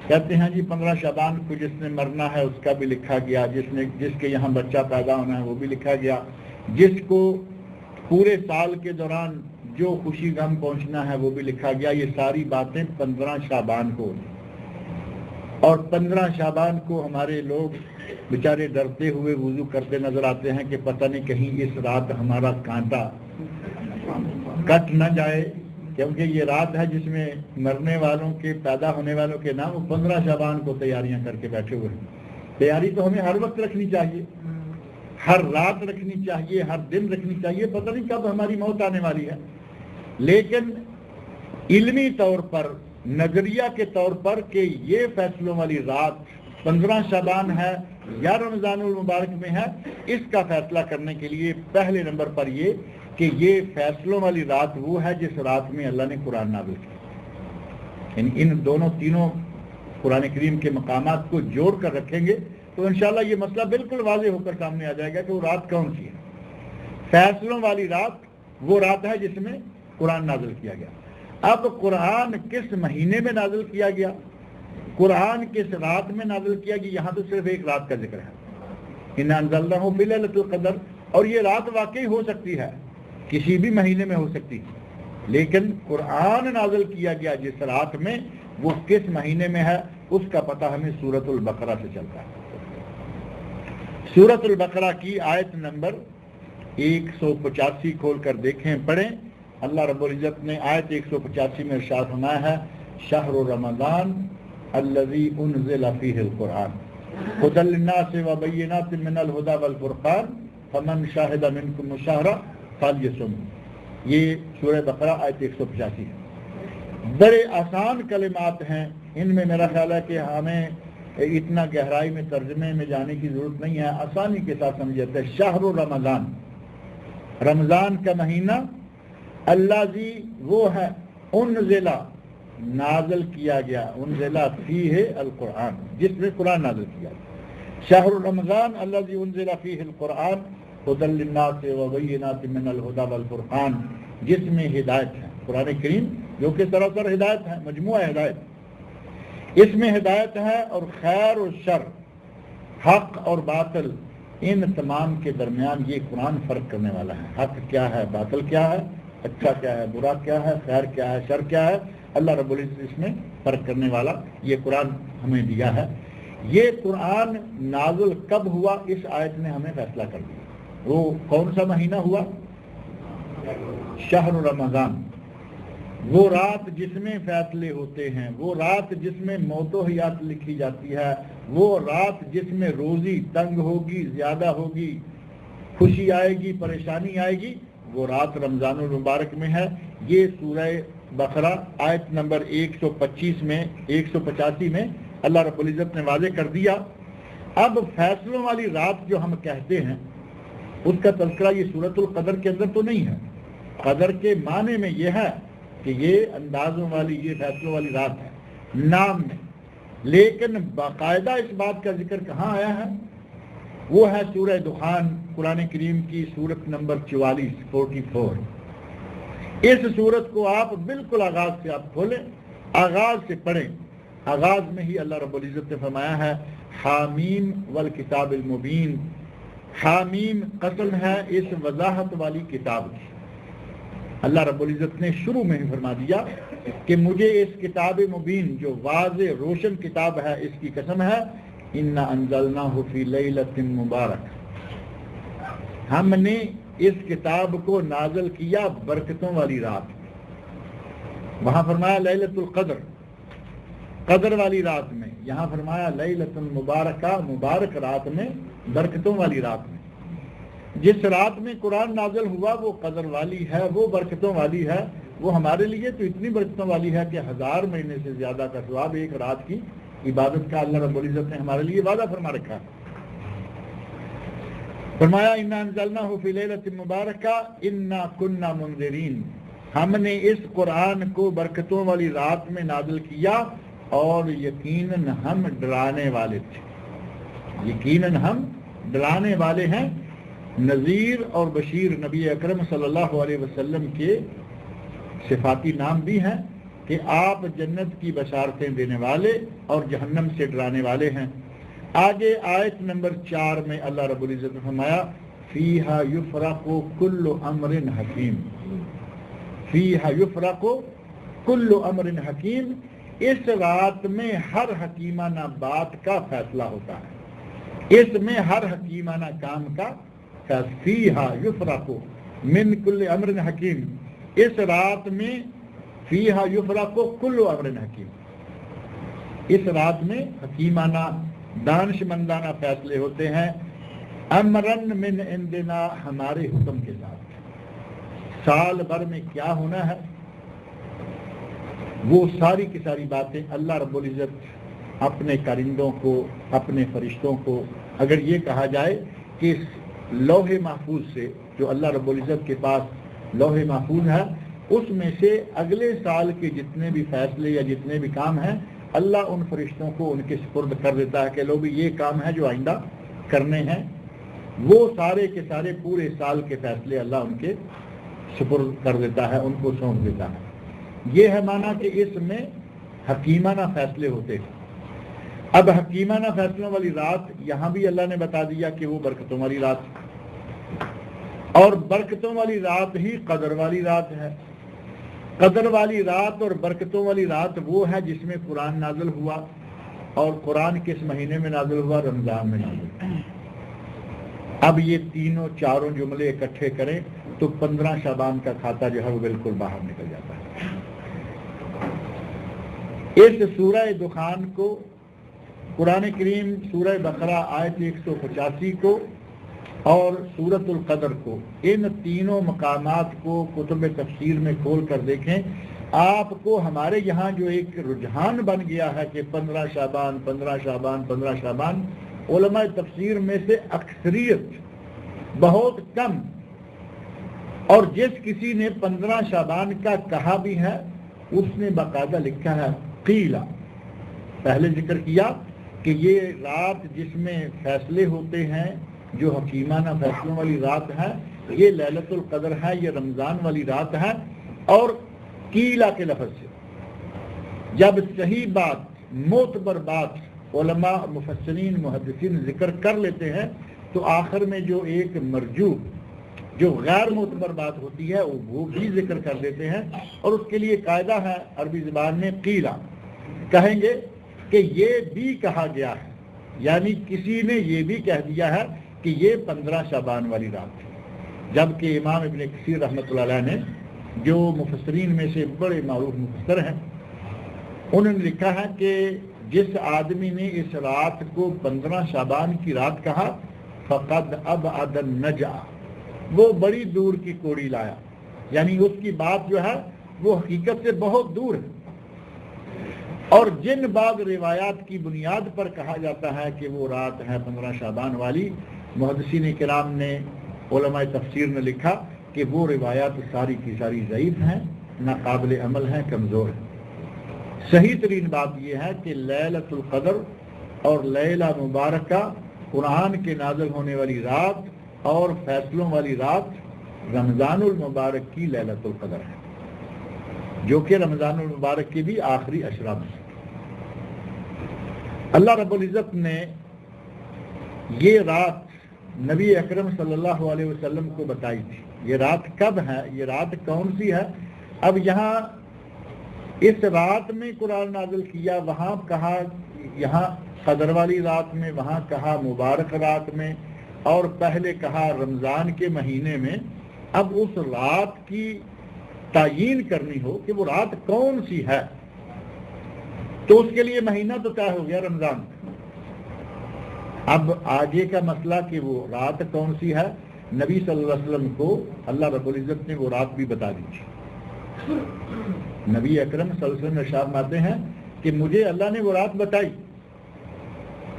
کہتے ہیں جی 15 شعبان کو جس نے مرنا ہے اس کا بھی لکھا گیا، جس کے یہاں بچہ پیدا ہونا ہے وہ بھی لکھا گیا، جس کو پورے سال کے دوران جو خوشی غم پہنچنا ہے وہ بھی لکھا گیا۔ یہ ساری باتیں 15 شعبان کو ہوتی، اور 15 شعبان کو ہمارے لوگ بیچارے ڈرتے ہوئے وضو کرتے نظر آتے ہیں کہ پتہ نہیں کہیں اس رات ہمارا کانٹا کٹ نہ جائے، کیونکہ یہ رات ہے جس میں مرنے والوں کے، پیدا ہونے والوں کے نام، وہ 15 شعبان کو تیاریاں کر کے بیٹھے ہوئے ہیں۔ تیاری تو ہمیں ہر وقت رکھنی چاہیے، ہر رات رکھنی چاہیے، ہر دن رکھنی چاہیے، پتہ نہیں کب ہماری موت آنے والی ہے۔ لیکن علمی طور پر، نظریہ کے طور پر کہ یہ فیصلوں والی رات 15 شعبان ہے یا رمضان المبارک میں ہے، اس کا فیصلہ کرنے کے لیے پہلے نمبر پر یہ کہ یہ فیصلوں والی رات وہ ہے جس رات میں اللہ نے قرآن نازل کیا۔ یعنی ان دونوں تینوں قرآن کریم کے مقامات کو جوڑ کر رکھیں گے تو انشاءاللہ یہ مسئلہ بالکل واضح ہو کر سامنے آ جائے گا کہ وہ رات کون سی ہے۔ فیصلوں والی رات وہ رات ہے جس میں قرآن نازل کیا گیا۔ اب قرآن کس مہینے میں نازل کیا گیا، قرآن کس رات میں نازل کیا گیا، یہاں تو صرف ایک رات کا ذکر ہے، اِنَّا أَنزَلْنَاهُ فِي لَيْلَةِ الْقَدْرِ، اور یہ رات واقعی ہو سکتی ہے، کسی بھی مہینے میں ہو سکتی ہے، لیکن قرآن نازل کیا گیا جس رات میں وہ کس مہینے میں ہے اس کا پتہ ہمیں سورۃ البقرہ سے چلتا ہے۔ سورۃ البقرہ کی آیت نمبر 185 کھول کر دیکھیں، پڑھیں۔ اللہ رب العزت نے آیت 185 میں ارشاد فرمایا ہے، شہر رمضان الذی انزل فیہ القرآن ھدی للناس وبینات من الھدی والفرقان فمن شاہد منکم الشہر فلیصم۔ یہ سورہ بقرہ آیت 185 ہے۔ بڑے آسان کلمات ہیں، ان میں میرا خیال ہے کہ ہمیں اتنا گہرائی میں ترجمے میں جانے کی ضرورت نہیں ہے، آسانی کے ساتھ سمجھتے ہیں۔ شہر رمضان، رمضان کا مہینہ، اللہ جی وہ ہے، انزلہ نازل کیا گیا، انزلہ فیہ القرآن، جس میں قرآن نازل کیا گیا۔ شہر رمضان اللہ جی انزلہ فیہ القرآن ھدی للناس وبینات من الھدی والفرقان، جس میں ہدایت ہے، قرآن کریم جو کہ سراسر ہدایت ہے، مجموعہ ہدایت، اس میں ہدایت ہے، اور خیر اور شر، حق اور باطل، ان تمام کے درمیان یہ قرآن فرق کرنے والا ہے۔ حق کیا ہے، باطل کیا ہے، اچھا کیا ہے، برا کیا ہے، خیر کیا ہے، شر کیا ہے، اللہ رب العزت اس میں فرق کرنے والا یہ قرآن ہمیں دیا ہے۔ یہ قرآن نازل کب ہوا اس آیت نے ہمیں فیصلہ کر دیا۔ وہ کون سا مہینہ ہوا؟ شہر رمضان، وہ رات جس میں فیصلے ہوتے ہیں، وہ رات جس میں موت و حیات لکھی جاتی ہے، وہ رات جس میں روزی تنگ ہوگی، زیادہ ہوگی، خوشی آئے گی، پریشانی آئے گی، وہ رات رمضان المبارک میں ہے۔ یہ سورہ بقرہ آیت نمبر 125 میں 185 میں اللہ رب العزت نے واضح کر دیا۔ اب فیصلوں والی رات جو ہم کہتے ہیں اس کا تذکرہ یہ سورۃ القدر کے اندر تو نہیں ہے۔ قدر کے معنی میں یہ ہے کہ یہ اندازوں والی، یہ فیصلوں والی رات ہے، نام میں، لیکن باقاعدہ اس بات کا ذکر کہاں آیا ہے؟ وہ ہے سورہ دخان، قرآن کریم کی سورت نمبر 44 اس سورت کو آپ بالکل آغاز سے آپ کھولیں، آغاز سے پڑھیں۔ آغاز میں ہی اللہ رب العزت نے فرمایا ہے حامیم والکتاب المبین، حامیم قسم ہے اس وضاحت والی کتاب کی۔ اللہ رب العزت نے شروع میں ہی فرما دیا کہ مجھے اس کتاب مبین جو واضح روشن کتاب ہے اس کی قسم ہے، انا انزلناہ فی لیلۃ مبارک، ہم نے اس کتاب کو نازل کیا برکتوں والی رات۔ وہاں فرمایا لیلۃ القدر، قدر والی رات میں، یہاں فرمایا لیلۃ المبارکہ، مبارک رات میں، برکتوں والی رات میں۔ جس رات میں قرآن نازل ہوا وہ قدر والی ہے، وہ برکتوں والی ہے، وہ ہمارے لیے تو اتنی برکتوں والی ہے کہ 1000 مہینے سے زیادہ کا ثواب ایک رات کی عبادت کا اللہ رب العزت نے ہمارے لیے وعدہ فرما رکھا ہے۔ فرمایا انا انزلناہ فی لیلۃ مبارکہ انا کنا منذرین، ہم نے اس قرآن کو برکتوں والی رات میں نازل کیا اور یقیناً ہم ڈرانے والے تھے، یقیناً ہم ڈرانے والے ہیں۔ نذیر اور بشیر نبی اکرم صلی اللہ علیہ وسلم کے صفاتی نام بھی ہیں کہ آپ جنت کی بشارتیں دینے والے اور جہنم سے ڈرانے والے ہیں۔ آگے آیت نمبر 4 میں اللہ رب العزت نے فرمایا فیہا یفرق کل امر حکیم، فیہا یفرق کل امر حکیم، اس رات میں ہر حکیمانہ بات کا فیصلہ ہوتا ہے، اس میں ہر حکیمانہ کام کا فیہا یفرق من کل امر حکیم، اس رات میں فیہا یفرق کل امر حکیم، اس رات میں حکیمانہ دانش مندانہ فیصلے ہوتے ہیں، امرن من عندنا، ہمارے حکم کے ساتھ۔ سال بھر میں کیا ہونا ہے وہ ساری کی ساری باتیں اللہ رب العزت اپنے کارندوں کو، اپنے فرشتوں کو، اگر یہ کہا جائے کہ لوح محفوظ سے، جو اللہ رب العزت کے پاس لوح محفوظ ہے، اس میں سے اگلے سال کے جتنے بھی فیصلے یا جتنے بھی کام ہیں اللہ ان فرشتوں کو ان کے سپرد کر دیتا ہے کہ لو بھی یہ کام ہے جو آئندہ کرنے ہیں، وہ سارے کے سارے پورے سال کے فیصلے اللہ ان کے سپرد کر دیتا ہے، ان کو سونپ دیتا ہے۔ یہ ہے معنی کہ اس میں حکیمانہ فیصلے ہوتے ہیں۔ اب حکیمانہ فیصلوں والی رات یہاں بھی اللہ نے بتا دیا کہ وہ برکتوں والی رات، اور برکتوں والی رات ہی قدر والی رات ہے۔ قدر والی رات اور برکتوں والی رات وہ ہے جس میں قرآن نازل ہوا، اور قرآن کس مہینے میں نازل ہوا؟ رمضان میں نازل ہوا۔ اب یہ تینوں چاروں جملے اکٹھے کریں تو 15 شعبان کا کھاتا جو ہے وہ بالکل باہر نکل جاتا ہے۔ اس سورہ دخان کو قرآن کریم سورہ بقرہ آیت 185 کو اور سورۃ القدر کو، ان تینوں مقامات کو کتب تفسیر میں کھول کر دیکھیں، آپ کو ہمارے یہاں جو ایک رجحان بن گیا ہے کہ 15 شعبان 15 شعبان 15 شعبان، علماء تفسیر میں سے اکثریت بہت کم، اور جس کسی نے 15 شعبان کا کہا بھی ہے اس نے باقاعدہ لکھا ہے قیلا، پہلے ذکر کیا کہ یہ رات جس میں فیصلے ہوتے ہیں، جو حکیمانہ فیصلوں والی رات ہے، یہ لیلۃ القدر ہے، یہ رمضان والی رات ہے، اور قیلا کے لفظ سے جب صحیح بات، معتبر بات علماء مفسرین محدثین ذکر کر لیتے ہیں تو آخر میں جو ایک مرجو، جو غیر معتبر بات ہوتی ہے وہ بھی ذکر کر دیتے ہیں، اور اس کے لیے قاعدہ ہے عربی زبان میں قیلا، کہیں گے کہ یہ بھی کہا گیا ہے، یعنی کسی نے یہ بھی کہہ دیا ہے کہ یہ 15 شعبان والی رات ہے، جبکہ امام ابن کثیر رحمۃ اللہ علیہ نے، جو مفسرین میں سے بڑے معروف مفسر ہیں، انہوں نے لکھا ہے کہ جس آدمی نے اس رات کو 15 شعبان کی رات کہا فقد ابعد النجع، وہ بڑی دور کی کوڑی لایا، یعنی اس کی بات جو ہے وہ حقیقت سے بہت دور ہے۔ اور جن بعض روایات کی بنیاد پر کہا جاتا ہے کہ وہ رات ہے 15 شعبان والی، محدثین کرام نے، علماء تفسیر نے لکھا کہ وہ روایات ساری کی ساری ضعیف ہیں، ناقابل عمل ہیں، کمزور ہیں۔ صحیح ترین بات یہ ہے کہ لیلۃ القدر اور لیلہ مبارکہ قرآن کے نازل ہونے والی رات اور فیصلوں والی رات رمضان المبارک کی لیلۃ القدر ہے، جو کہ رمضان المبارک کی بھی آخری عشرہ میں ہے۔ اللہ رب العزت نے یہ رات نبی اکرم صلی اللہ علیہ وسلم کو بتائی تھی۔ یہ رات کب ہے، یہ رات کون سی ہے؟ اب یہاں اس رات میں قرآن نازل کیا، وہاں کہا یہاں قدر والی رات میں، وہاں کہا مبارک رات میں، اور پہلے کہا رمضان کے مہینے میں۔ اب اس رات کی تعیین کرنی ہو کہ وہ رات کون سی ہے، تو اس کے لیے مہینہ تو طے ہو گیا رمضان۔ اب آگے کا مسئلہ کہ وہ رات کون سی ہے، نبی صلی اللہ علیہ وسلم کو اللہ رب العزت نے وہ رات بھی بتا دی تھی۔ نبی اکرم صلی اللہ علیہ وسلم ارشاد فرماتے ہیں کہ مجھے اللہ نے وہ رات بتائی،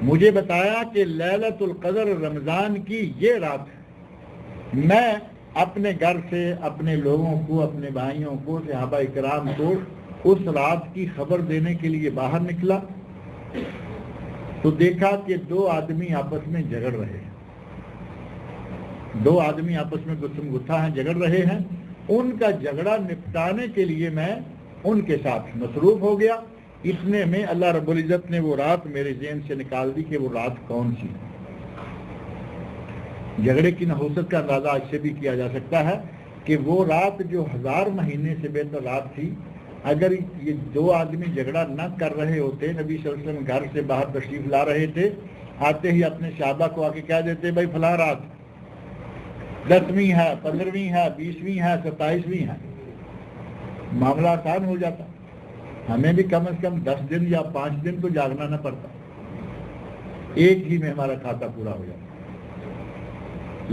مجھے بتایا کہ لیلۃ القدر رمضان کی یہ رات ہے۔ میں اپنے گھر سے اپنے لوگوں کو، اپنے بھائیوں کو، صحابہ اکرام کو اس رات کی خبر دینے کے لیے باہر نکلا تو دیکھا کہ دو آدمی آپس میں جھگڑ رہے ہیں، دو آدمی آپس میں گتم گتھا ہیں، جھگڑ رہے ہیں۔ ان کا جھگڑا نپٹانے کے لیے میں ان کے ساتھ مصروف ہو گیا۔ اتنے میں اللہ رب العزت نے وہ رات میرے ذہن سے نکال دی کہ وہ رات کون سی ہے۔ جھگڑے کی نحوست کا اندازہ اس سے بھی کیا جا سکتا ہے کہ وہ رات جو 1000 مہینے سے بہتر رات تھی، اگر یہ دو آدمی جھگڑا نہ کر رہے ہوتے، نبی صلی اللہ علیہ وسلم گھر سے باہر تشریف لا رہے تھے، آتے ہی اپنے صحابہ کو آ کے کہہ دیتے بھائی فلاں رات 10ویں ہے، 15ویں ہے، 20ویں ہے، 27ویں ہے، معاملہ آسان ہو جاتا۔ ہمیں بھی کم از کم 10 دن یا 5 دن تو جاگنا نہ پڑتا، ایک ہی میں ہمارا کھاتا پورا ہو جاتا۔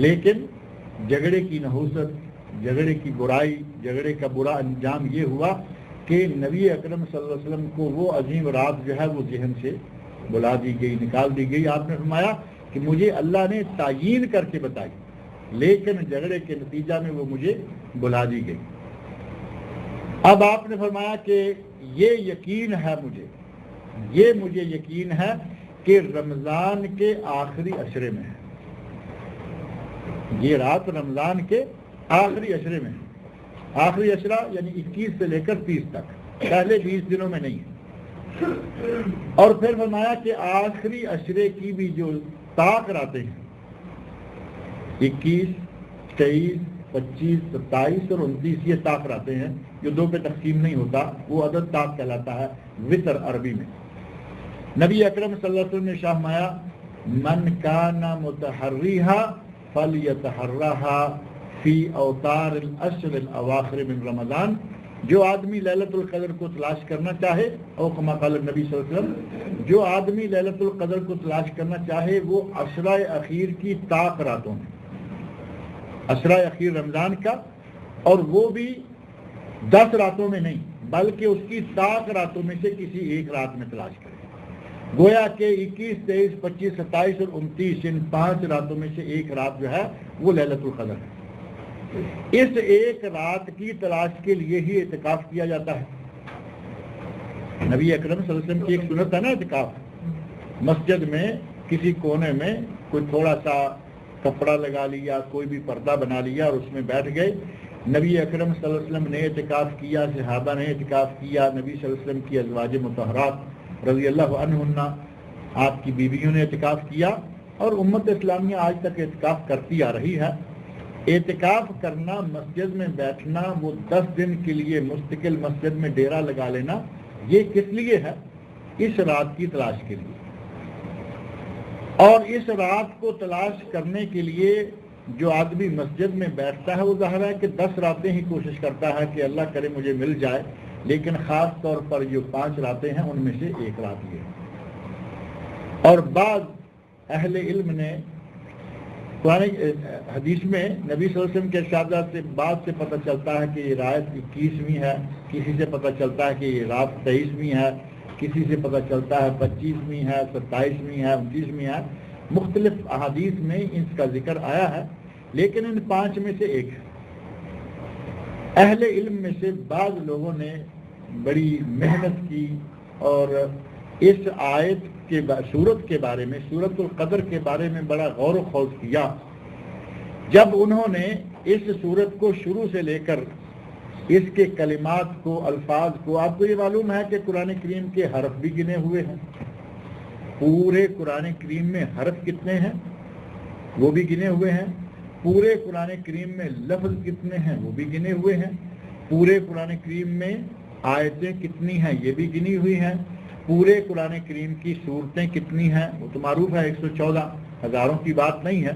لیکن جھگڑے کی نحوست، جھگڑے کی برائی، جھگڑے کا برا انجام یہ ہوا کہ نبی اکرم صلی اللہ علیہ وسلم کو وہ عظیم رات جو ہے وہ ذہن سے بلا دی گئی، نکال دی گئی۔ آپ نے فرمایا کہ مجھے اللہ نے تعیین کر کے بتائی، لیکن جھگڑے کے نتیجہ میں وہ مجھے بلا دی گئی۔ اب آپ نے فرمایا کہ یہ یقین ہے مجھے یقین ہے کہ رمضان کے آخری عشرے میں ہے، یہ رات رمضان کے آخری عشرے میں ہے۔ آخری عشرہ یعنی 21 سے لے کر 30 تک، پہلے 20 دنوں میں نہیں ہے۔ اور پھر فرمایا کہ آخری عشرے کی بھی جو طاق راتیں ہیں، 21، 23، 25، 27 اور 29، یہ طاق راتیں ہیں جو 2 پہ تقسیم نہیں ہوتا، وہ عدد طاق کہلاتا ہے وتر عربی میں۔ نبی اکرم صلی اللہ علیہ وسلم نے شاہ مایا من کان متحریہا فلیتحرہا فی اوتار الاشر الاواخر من رمضان، جو آدمی لیلۃ القدر کو تلاش کرنا چاہے، او کما قال نبی صلی اللہ علیہ وسلم، جو آدمی لیلۃ القدر کو تلاش کرنا چاہے وہ عشرہ اخیر کی طاق راتوں میں، عشرہ اخیر رمضان کا، اور وہ بھی 10 راتوں میں نہیں بلکہ اس کی طاق راتوں میں سے کسی ایک رات میں تلاش کرے۔ گویا کہ 21، 23، 25، 27 اور 29 ان 5 راتوں میں سے ایک رات جو ہے وہ لیلۃ القدر ہے۔ اس ایک رات کی تلاش کے لیے ہی اعتکاف کیا جاتا ہے۔ نبی اکرم صلی اللہ علیہ وسلم کی ایک سنت ہے نا اعتکاف، مسجد میں کسی کونے میں کوئی تھوڑا سا کپڑا لگا لیا، کوئی بھی پردہ بنا لیا اور اس میں بیٹھ گئے۔ نبی اکرم صلی اللہ علیہ وسلم نے اعتکاف کیا، صحابہ نے اعتکاف کیا، نبی صلی اللہ علیہ وسلم کی ازواج مطہرات رضی اللہ عنہن، آپ کی بیویوں نے اعتکاف کیا، اور امت اسلامیہ آج تک اعتکاف کرتی آ رہی ہے۔ اعتکاف کرنا، مسجد میں بیٹھنا، وہ 10 دن کے لیے مستقل مسجد میں ڈیرا لگا لینا، یہ کس لیے ہے؟ اس رات کی تلاش کے لیے۔ اور اس رات کو تلاش کرنے کے لیے جو آدمی مسجد میں بیٹھتا ہے وہ ظاہر ہے کہ 10 راتیں ہی کوشش کرتا ہے کہ اللہ کرے مجھے مل جائے، لیکن خاص طور پر جو 5 راتیں ہیں ان میں سے ایک رات یہ ہے۔ اور بعض اہل علم نے قرآن حدیث میں نبی صلی اللہ علیہ وسلم کے ارشادات سے بات سے پتہ چلتا ہے کہ یہ رات 21ویں ہے، کسی سے پتہ چلتا ہے کہ یہ رات 23ویں ہے، کسی سے پتہ چلتا ہے 25ویں ہے، 27ویں ہے، 29ویں ہے۔ مختلف احادیث میں اس کا ذکر آیا ہے، لیکن ان 5 میں سے ایک ہے۔ اہل علم میں سے بعض لوگوں نے بڑی محنت کی اور اس آیت کے سورت کے بارے میں، سورت القدر کے بارے میں بڑا غور و خوض کیا. جب انہوں نے اس سورت کو شروع سے لے کر اس کے کلمات کو، الفاظ کو، آپ کو یہ معلوم ہے کہ قرآن کریم کے حرف بھی گنے ہوئے ہیں. پورے قرآن کریم میں حرف کتنے ہیں وہ بھی گنے ہوئے ہیں. پورے قرآن کریم میں لفظ کتنے ہیں وہ بھی گنے ہوئے ہیں. پورے قرآن کریم میں آیتیں کتنی ہیں یہ بھی گنی ہوئی ہیں. پورے قرآن کریم کی صورتیں کتنی ہیں وہ تو معروف ہے، 114، ہزاروں کی بات نہیں ہے.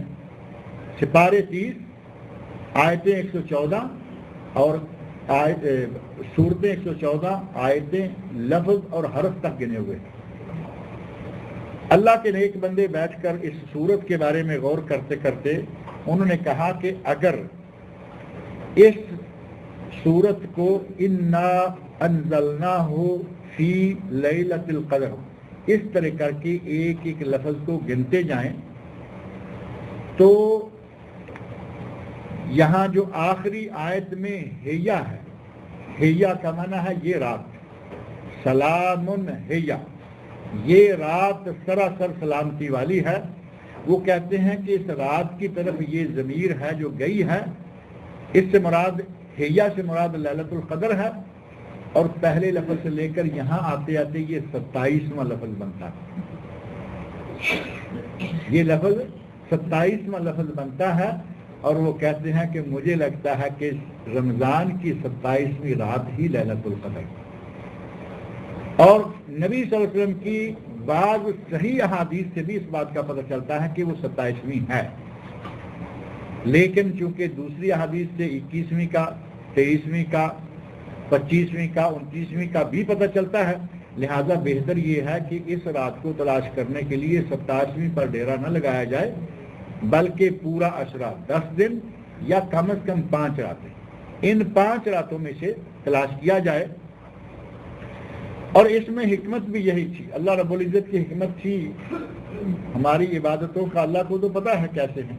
سپارے 30، آیتیں 114 اور صورتیں 114، آیتیں، لفظ اور حرف تک گنے ہوئے. اللہ کے نیک بندے بیٹھ کر اس صورت کے بارے میں غور کرتے کرتے انہوں نے کہا کہ اگر اس صورت کو انا انزلناہ فی لیلۃ القدر اس طرح کر کے ایک ایک لفظ کو گنتے جائیں تو یہاں جو آخری آیت میں ہیا ہے، ہیا کا معنی ہے یہ رات، سلام ہیا، یہ رات سراسر سلامتی والی ہے. وہ کہتے ہیں کہ اس رات کی طرف یہ ضمیر ہے جو گئی ہے، اس سے مراد، ہیا سے مراد لیلۃ القدر ہے. اور پہلے لفظ سے لے کر یہاں آتے آتے یہ 27واں لفظ بنتا ہے. یہ لفظ 27واں لفظ بنتا ہے. اور وہ کہتے ہیں کہ مجھے لگتا ہے کہ رمضان کی 27ویں رات ہی لیلۃ القدر. اور نبی صلی اللہ علیہ وسلم کی بعض صحیح احادیث سے بھی اس بات کا پتہ چلتا ہے کہ وہ 27ویں ہے. لیکن چونکہ دوسری احادیث سے 21ویں کا، 23ویں کا، 25ویں کا، 29ویں کا بھی پتہ چلتا ہے. لہذا بہتر یہ ہے کہ اس رات کو تلاش کرنے کے لیے 27ویں پر ڈیرا نہ لگایا جائے، بلکہ پورا عشرہ 10 دن یا کم از کم 5 راتیں، ان 5 راتوں میں سے تلاش کیا جائے. اور اس میں حکمت بھی یہی تھی، اللہ رب العزت کی حکمت تھی. ہماری عبادتوں کا اللہ کو تو پتہ ہے کیسے ہیں.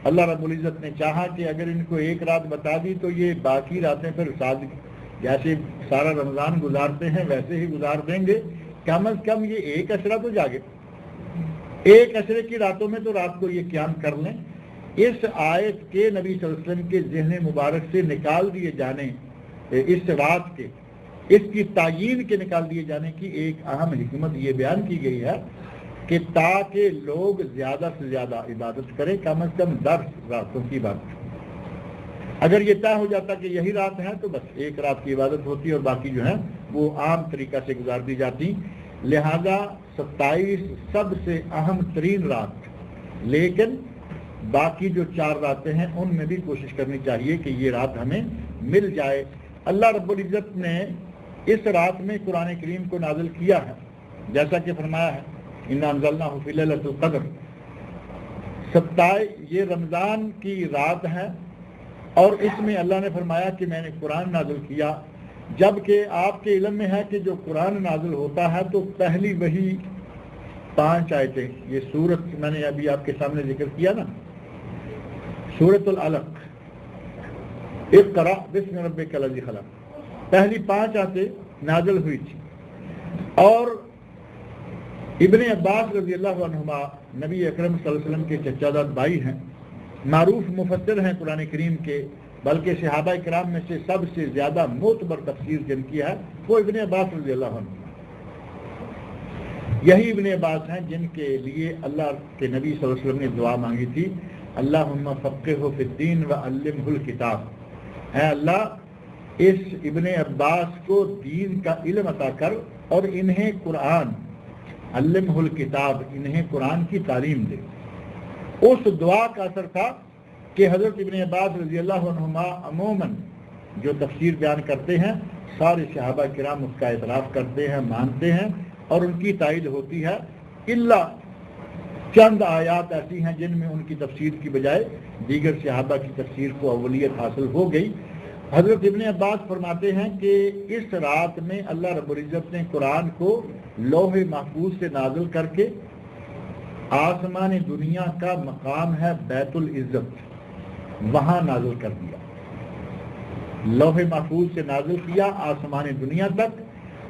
اللہ رب العزت نے چاہا کہ اگر ان کو ایک رات بتا دی تو یہ باقی راتیں پھر جیسے سارا رمضان گزارتے ہیں ویسے ہی گزار دیں گے. کم از کم یہ ایک عشرہ تو جاگے، ایک عشرے کی راتوں میں تو رات کو یہ قیام کر لیں. اس آیت کے نبی صلی اللہ علیہ وسلم کے ذہن مبارک سے نکال دیے جانے، اس رات کے، اس کی تعیین کے نکال دیے جانے کی ایک اہم حکمت یہ بیان کی گئی ہے کہ تاکہ لوگ زیادہ سے زیادہ عبادت کریں، کم از کم 10 راتوں کی عبادت. اگر یہ طے ہو جاتا کہ یہی رات ہے تو بس ایک رات کی عبادت ہوتی اور باقی جو ہے وہ عام طریقہ سے گزار دی جاتی. لہذا 27 سب سے اہم ترین رات، لیکن باقی جو 4 راتیں ہیں ان میں بھی کوشش کرنی چاہیے کہ یہ رات ہمیں مل جائے. اللہ رب العزت نے اس رات میں قرآن کریم کو نازل کیا ہے، جیسا کہ فرمایا ہے انا انزلناہ فی لیلۃ القدر. 27 یہ رمضان کی رات ہے اور اس میں اللہ نے فرمایا کہ میں نے قرآن نازل کیا. جبکہ آپ کے علم میں ہے کہ جو قرآن نازل ہوتا ہے تو پہلی وہی 5 آیتیں، یہ سورت میں نے ابھی آپ کے سامنے ذکر کیا نا، سورۃ العلق، اقرأ بسم ربک الذی خلق، پہلی 5 آیتیں نازل ہوئی تھی. اور ابن عباس رضی اللہ عنہما نبی اکرم صلی اللہ علیہ وسلم کے چچا زاد بھائی ہیں، معروف مفسر ہیں قرآن کریم کے، بلکہ صحابہ کرام میں سے سب سے زیادہ معتبر تفسیر جن کی ہے وہ ابن عباس رضی اللہ عنہ. یہی ابن عباس ہیں جن کے لیے اللہ کے نبی صلی اللہ علیہ وسلم نے دعا مانگی تھی، اللہم فقہہ فی الدین وعلمہ الکتاب. اے اللہ اس ابن عباس کو دین کا علم عطا کر اور انہیں قرآن، علمہ الکتاب، انہیں قرآن کی تعلیم دے. اس دعا کا اثر تھا کہ حضرت ابن عباس رضی اللہ عنہما عموماً جو تفسیر بیان کرتے ہیں سارے صحابہ کرام اس کا اعتراف کرتے ہیں، مانتے ہیں اور ان کی تائید ہوتی ہے، الا چند آیات ایسی ہیں جن میں ان کی تفسیر کی بجائے دیگر صحابہ کی تفسیر کو اولیت حاصل ہو گئی. حضرت ابن عباس فرماتے ہیں کہ اس رات میں اللہ رب العزت نے قرآن کو لوح محفوظ سے نازل کر کے آسمان دنیا کا مقام ہے بیت العزت، وہاں نازل کر دیا. لوح محفوظ سے نازل کیا آسمان دنیا تک.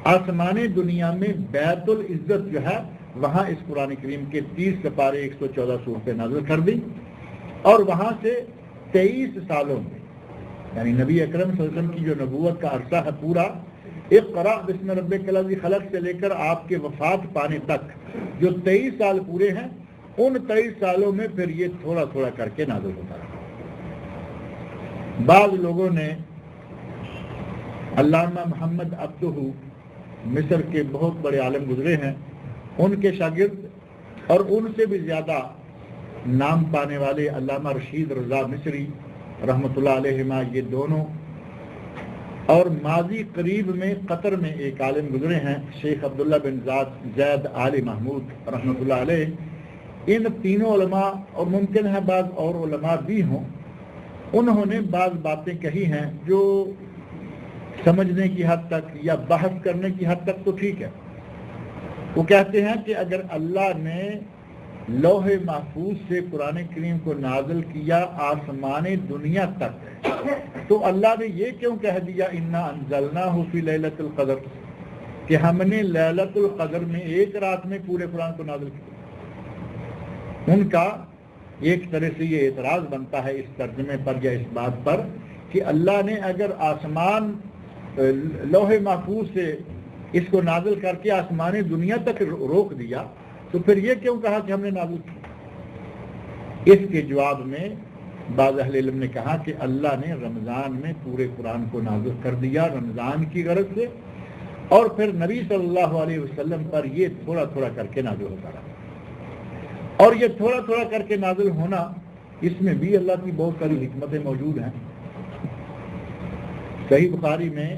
آسمان دنیا میں بیت العزت جو ہے وہاں اس قرآن کریم کے 30 سپارے 114 صورتیں نازل کر دی, اور وہاں سے 23 سالوں میں, یعنی نبی اکرم صلی اللہ علیہ وسلم کی جو نبوت کا عرصہ ہے پورا, اقرأ بسم ربک الذی خلق سے لے کر آپ کے وفات پانے تک جو 23 سال پورے ہیں, ان 23 سالوں میں پھر یہ تھوڑا تھوڑا کر کے نازل ہوتا رہا. بعض لوگوں نے علامہ محمد عبدہ مصر کے بہت بڑے عالم گزرے ہیں, ان کے شاگرد اور ان سے بھی زیادہ نام پانے والے علامہ رشید رضا مصری رحمۃ اللہ علیہما, یہ دونوں, اور ماضی قریب میں قطر میں ایک عالم گزرے ہیں شیخ عبداللہ بن زید آل محمود رحمۃ اللہ علیہ, ان تینوں علماء, اور ممکن ہے بعض اور علماء بھی ہوں, انہوں نے بعض باتیں کہی ہیں جو سمجھنے کی حد تک یا بحث کرنے کی حد تک تو ٹھیک ہے. وہ کہتے ہیں کہ اگر اللہ نے لوح محفوظ سے قرآن کریم کو نازل کیا آسمان دنیا تک, تو اللہ نے یہ کیوں کہہ دیا انا انزلناہ فی لیلۃ القدر, کہ ہم نے لیلۃ القدر میں ایک رات میں پورے قرآن کو نازل کیا. ان کا ایک طرح سے یہ اعتراض بنتا ہے اس ترجمے پر یا اس بات پر کہ اللہ نے اگر آسمان لوح محفوظ سے اس کو نازل کر کے آسمان دنیا تک روک دیا, تو پھر یہ کیوں کہا کہ ہم نے نازل کیا؟ اس کے جواب میں بعض اہل علم نے کہا کہ اللہ نے رمضان میں پورے قرآن کو نازل کر دیا رمضان کی غرض سے, اور پھر نبی صلی اللہ علیہ وسلم پر یہ تھوڑا تھوڑا کر کے نازل ہوتا رہا. اور یہ تھوڑا تھوڑا کر کے نازل ہونا, اس میں بھی اللہ کی بہت ساری حکمتیں موجود ہیں. صحیح بخاری میں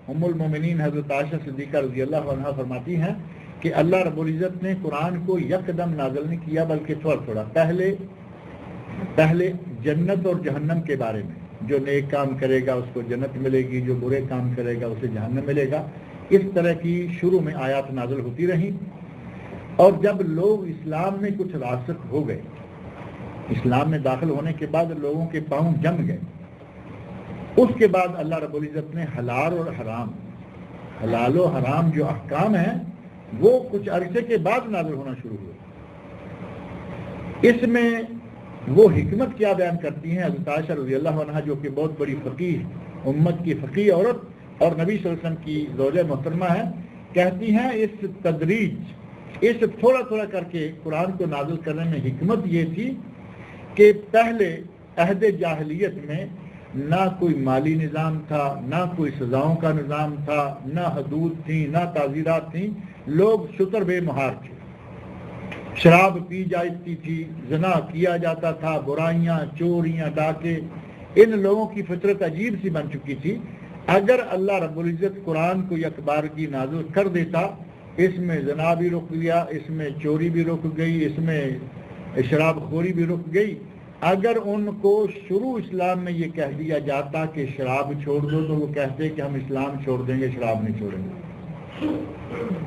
ام المومنین حضرت عائشہ صدیقہ رضی اللہ عنہا فرماتی ہیں کہ اللہ رب العزت نے قرآن کو یکدم نازل نہیں کیا بلکہ تھوڑا تھوڑا. پہلے جنت اور جہنم کے بارے میں, جو نیک کام کرے گا اس کو جنت ملے گی, جو برے کام کرے گا اسے جہنم ملے گا. اس طرح کی شروع میں آیات نازل ہوتی رہیں, اور جب لوگ اسلام میں کچھ راسخ ہو گئے, اسلام میں داخل ہونے کے بعد لوگوں کے پاؤں جم گئے, اس کے بعد اللہ رب العزت نے حلال و حرام جو احکام ہیں وہ کچھ عرصے کے بعد نازل ہونا شروع ہوئے. اس میں وہ حکمت کیا بیان کرتی ہیں حضرت عائشہ رضی اللہ عنہا, جو کہ بہت بڑی فقیہ, امت کی فقیہ عورت اور نبی صلی اللہ علیہ وسلم کی زوجہ محترمہ ہے, کہتی ہیں اس تدریج, اس تھوڑا تھوڑا کر کے قرآن کو نازل کرنے میں حکمت یہ تھی کہ پہلے عہد جاہلیت میں نہ کوئی مالی نظام تھا, نہ کوئی سزاؤں کا نظام تھا, نہ حدود تھیں, نہ تعزیرات تھیں, لوگ شتر بے مہار تھے, شراب پی جاتی تھی, زنا کیا جاتا تھا, برائیاں, چوریاں, ڈاکے, ان لوگوں کی فطرت عجیب سی بن چکی تھی. اگر اللہ رب العزت قرآن کو یک بار کی نازل کر دیتا, اس میں زنا بھی رک گیا, اس میں چوری بھی رک گئی, اس میں شراب خوری بھی رک گئی. اگر ان کو شروع اسلام میں یہ کہہ دیا جاتا کہ شراب چھوڑ دو, تو وہ کہتے کہ ہم اسلام چھوڑ دیں گے, شراب نہیں چھوڑیں گے.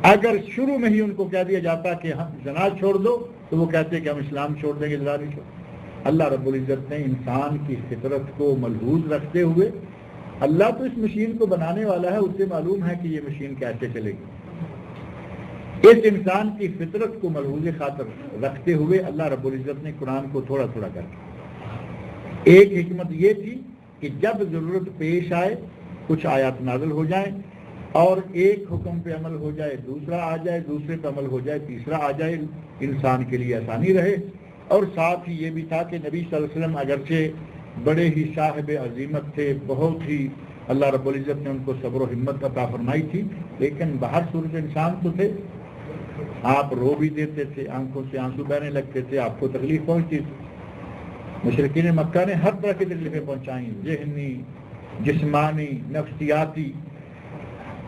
اگر شروع میں ہی ان کو کہہ دیا جاتا کہ ہم زنا چھوڑ دو, تو وہ کہتے کہ ہم اسلام چھوڑ دیں گے, زنا نہیں چھوڑ. اللہ رب العزت نے انسان کی فطرت کو ملحوظ رکھتے ہوئے, اللہ تو اس مشین کو بنانے والا ہے, اسے معلوم ہے کہ یہ مشین کیسے چلے گی. اس انسان کی فطرت کو ملحوظ خاطر رکھتے ہوئے اللہ رب العزت نے قرآن کو تھوڑا تھوڑا کر کے, ایک حکمت یہ تھی کہ جب ضرورت پیش آئے کچھ آیات نازل ہو جائیں, اور ایک حکم پہ عمل ہو جائے, دوسرا آ جائے, دوسرے پہ عمل ہو جائے, تیسرا آ جائے, انسان کے لیے آسانی رہے. اور ساتھ ہی یہ بھی تھا کہ نبی صلی اللہ علیہ وسلم اگرچہ بڑے ہی صاحب عظیمت تھے, بہت ہی اللہ رب العزت نے ان کو صبر و ہمت عطا فرمائی تھی, لیکن باہر صورت انسان تو تھے. آپ رو بھی دیتے تھے, آنکھوں سے آنسو بہنے لگتے تھے, آپ کو تکلیف پہنچتی تھی. مشرکین مکہ نے ہر طرح کی تکلیفیں پہنچائیں, ذہنی, جسمانی, نفسیاتی.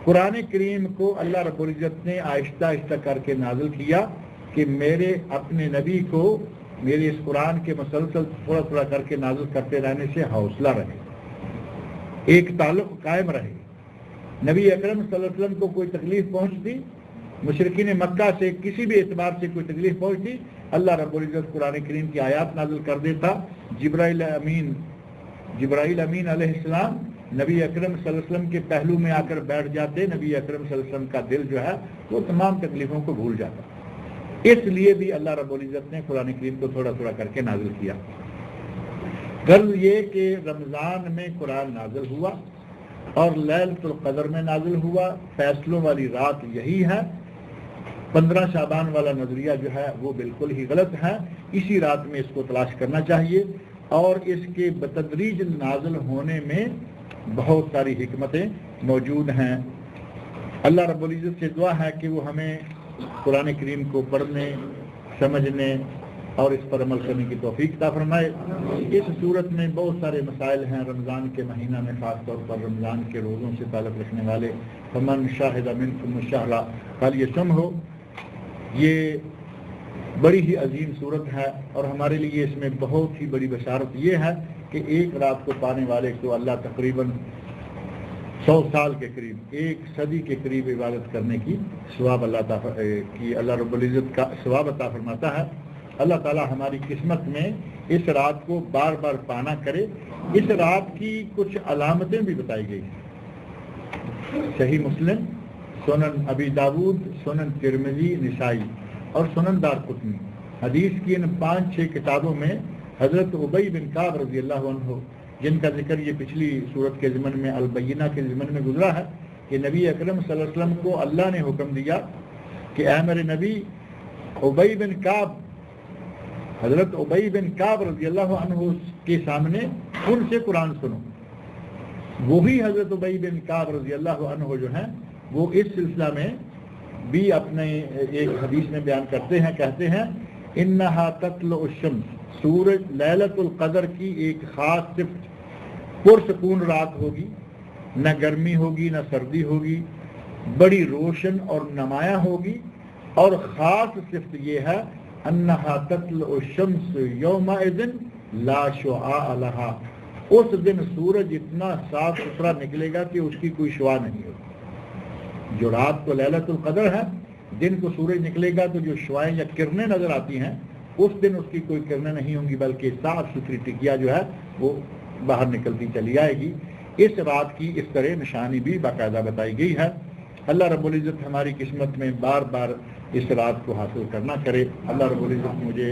قرآن کریم کو اللہ رب العزت نے آہستہ آہستہ کر کے نازل کیا کہ میرے اپنے نبی کو میرے اس قرآن کے مسلسل تھوڑا تھوڑا کر کے نازل کرتے رہنے سے حوصلہ رہے, ایک تعلق قائم رہے. نبی اکرم صلی اللہ علیہ وسلم کو کوئی تکلیف پہنچتی, مشرکین مکہ سے کسی بھی اعتبار سے کوئی تکلیف پہنچتی, اللہ رب العزت قرآن کریم کی آیات نازل کر دیتا. جبرائیل امین علیہ السلام نبی اکرم صلی اللہ علیہ وسلم کے پہلو میں آ کر بیٹھ جاتے، نبی اکرم صلی اللہ علیہ وسلم کا دل جو ہے وہ تمام تکلیفوں کو بھول جاتا۔ اس لیے بھی اللہ رب العزت نے قرآن کریم کو تھوڑا تھوڑا کر کے نازل کیا۔ غرض یہ کہ رمضان میں قرآن نازل ہوا اور لیلۃ القدر میں نازل ہوا، فیصلوں والی رات یہی ہے۔ 15 شعبان والا نظریہ جو ہے وہ بالکل ہی غلط ہے، اسی رات میں اس کو تلاش کرنا چاہیے، اور اس کے بتدریج نازل ہونے میں بہت ساری حکمتیں موجود ہیں۔ اللہ رب العزت سے دعا ہے کہ وہ ہمیں قرآن کریم کو پڑھنے، سمجھنے اور اس پر عمل کرنے کی توفیق عطا فرمائے۔ اس صورت میں بہت سارے مسائل ہیں رمضان کے مہینہ میں، خاص طور پر رمضان کے روزوں سے تعلق رکھنے والے۔ فمن شاہد منکم الشہر فلیصمہ، یہ بڑی ہی عظیم صورت ہے، اور ہمارے لیے اس میں بہت ہی بڑی بشارت یہ ہے کہ ایک رات کو پانے والے کو اللہ تقریباً 100 سال کے قریب، 1 صدی کے قریب عبادت کرنے کی ثواب اللہ رب العزت کا ثواب عطا فرماتا ہے۔ اللہ تعالی ہماری قسمت میں اس رات کو بار بار پانا کرے۔ اس رات کی کچھ علامتیں بھی بتائی گئی ہیں، صحیح مسلم، سنن ابی داود، سنن ترمذی، نسائی اور سنن دارقطنی، حدیث کی ان 5-6 کتابوں میں حضرت ابی بن کعب رضی اللہ عنہ، جن کا ذکر یہ پچھلی صورت کے ضمن میں البینہ کے ضمن میں گزرا ہے، کہ نبی اکرم صلی اللہ علیہ وسلم کو اللہ نے حکم دیا کہ اے میرے نبی، ابی بن کعب، حضرت ابی بن کعب رضی اللہ عنہ کے سامنے ان سے قرآن سنو۔ وہی حضرت ابی بن کعب رضی اللہ عنہ جو ہیں وہ اس سلسلہ میں بھی اپنے ایک حدیث میں بیان کرتے ہیں، کہتے ہیں انہا تطلع الشمس، سورج لیلۃ القدر کی ایک خاص صفت، پرسکون رات ہوگی، نہ گرمی ہوگی نہ سردی ہوگی، بڑی روشن اور نمایاں ہوگی، اور خاص صفت یہ ہے انہا تطلع الشمس یومئذ لا شعاع لہا، اس دن سورج اتنا صاف ستھرا نکلے گا کہ اس کی کوئی شعاع نہیں ہوگی۔ جو رات کو لیلۃ القدر ہے، دن کو سورج نکلے گا تو جو شعائیں یا کرنیں نظر آتی ہیں، اس دن اس کی کوئی کرنیں نہیں ہوں گی، بلکہ صاف ستھری ٹکیا جو ہے وہ باہر نکلتی چلی آئے گی۔ اس رات کی اس طرح نشانی بھی باقاعدہ بتائی گئی ہے۔ اللہ رب العزت ہماری قسمت میں بار بار اس رات کو حاصل کرنا کرے۔ اللہ رب العزت مجھے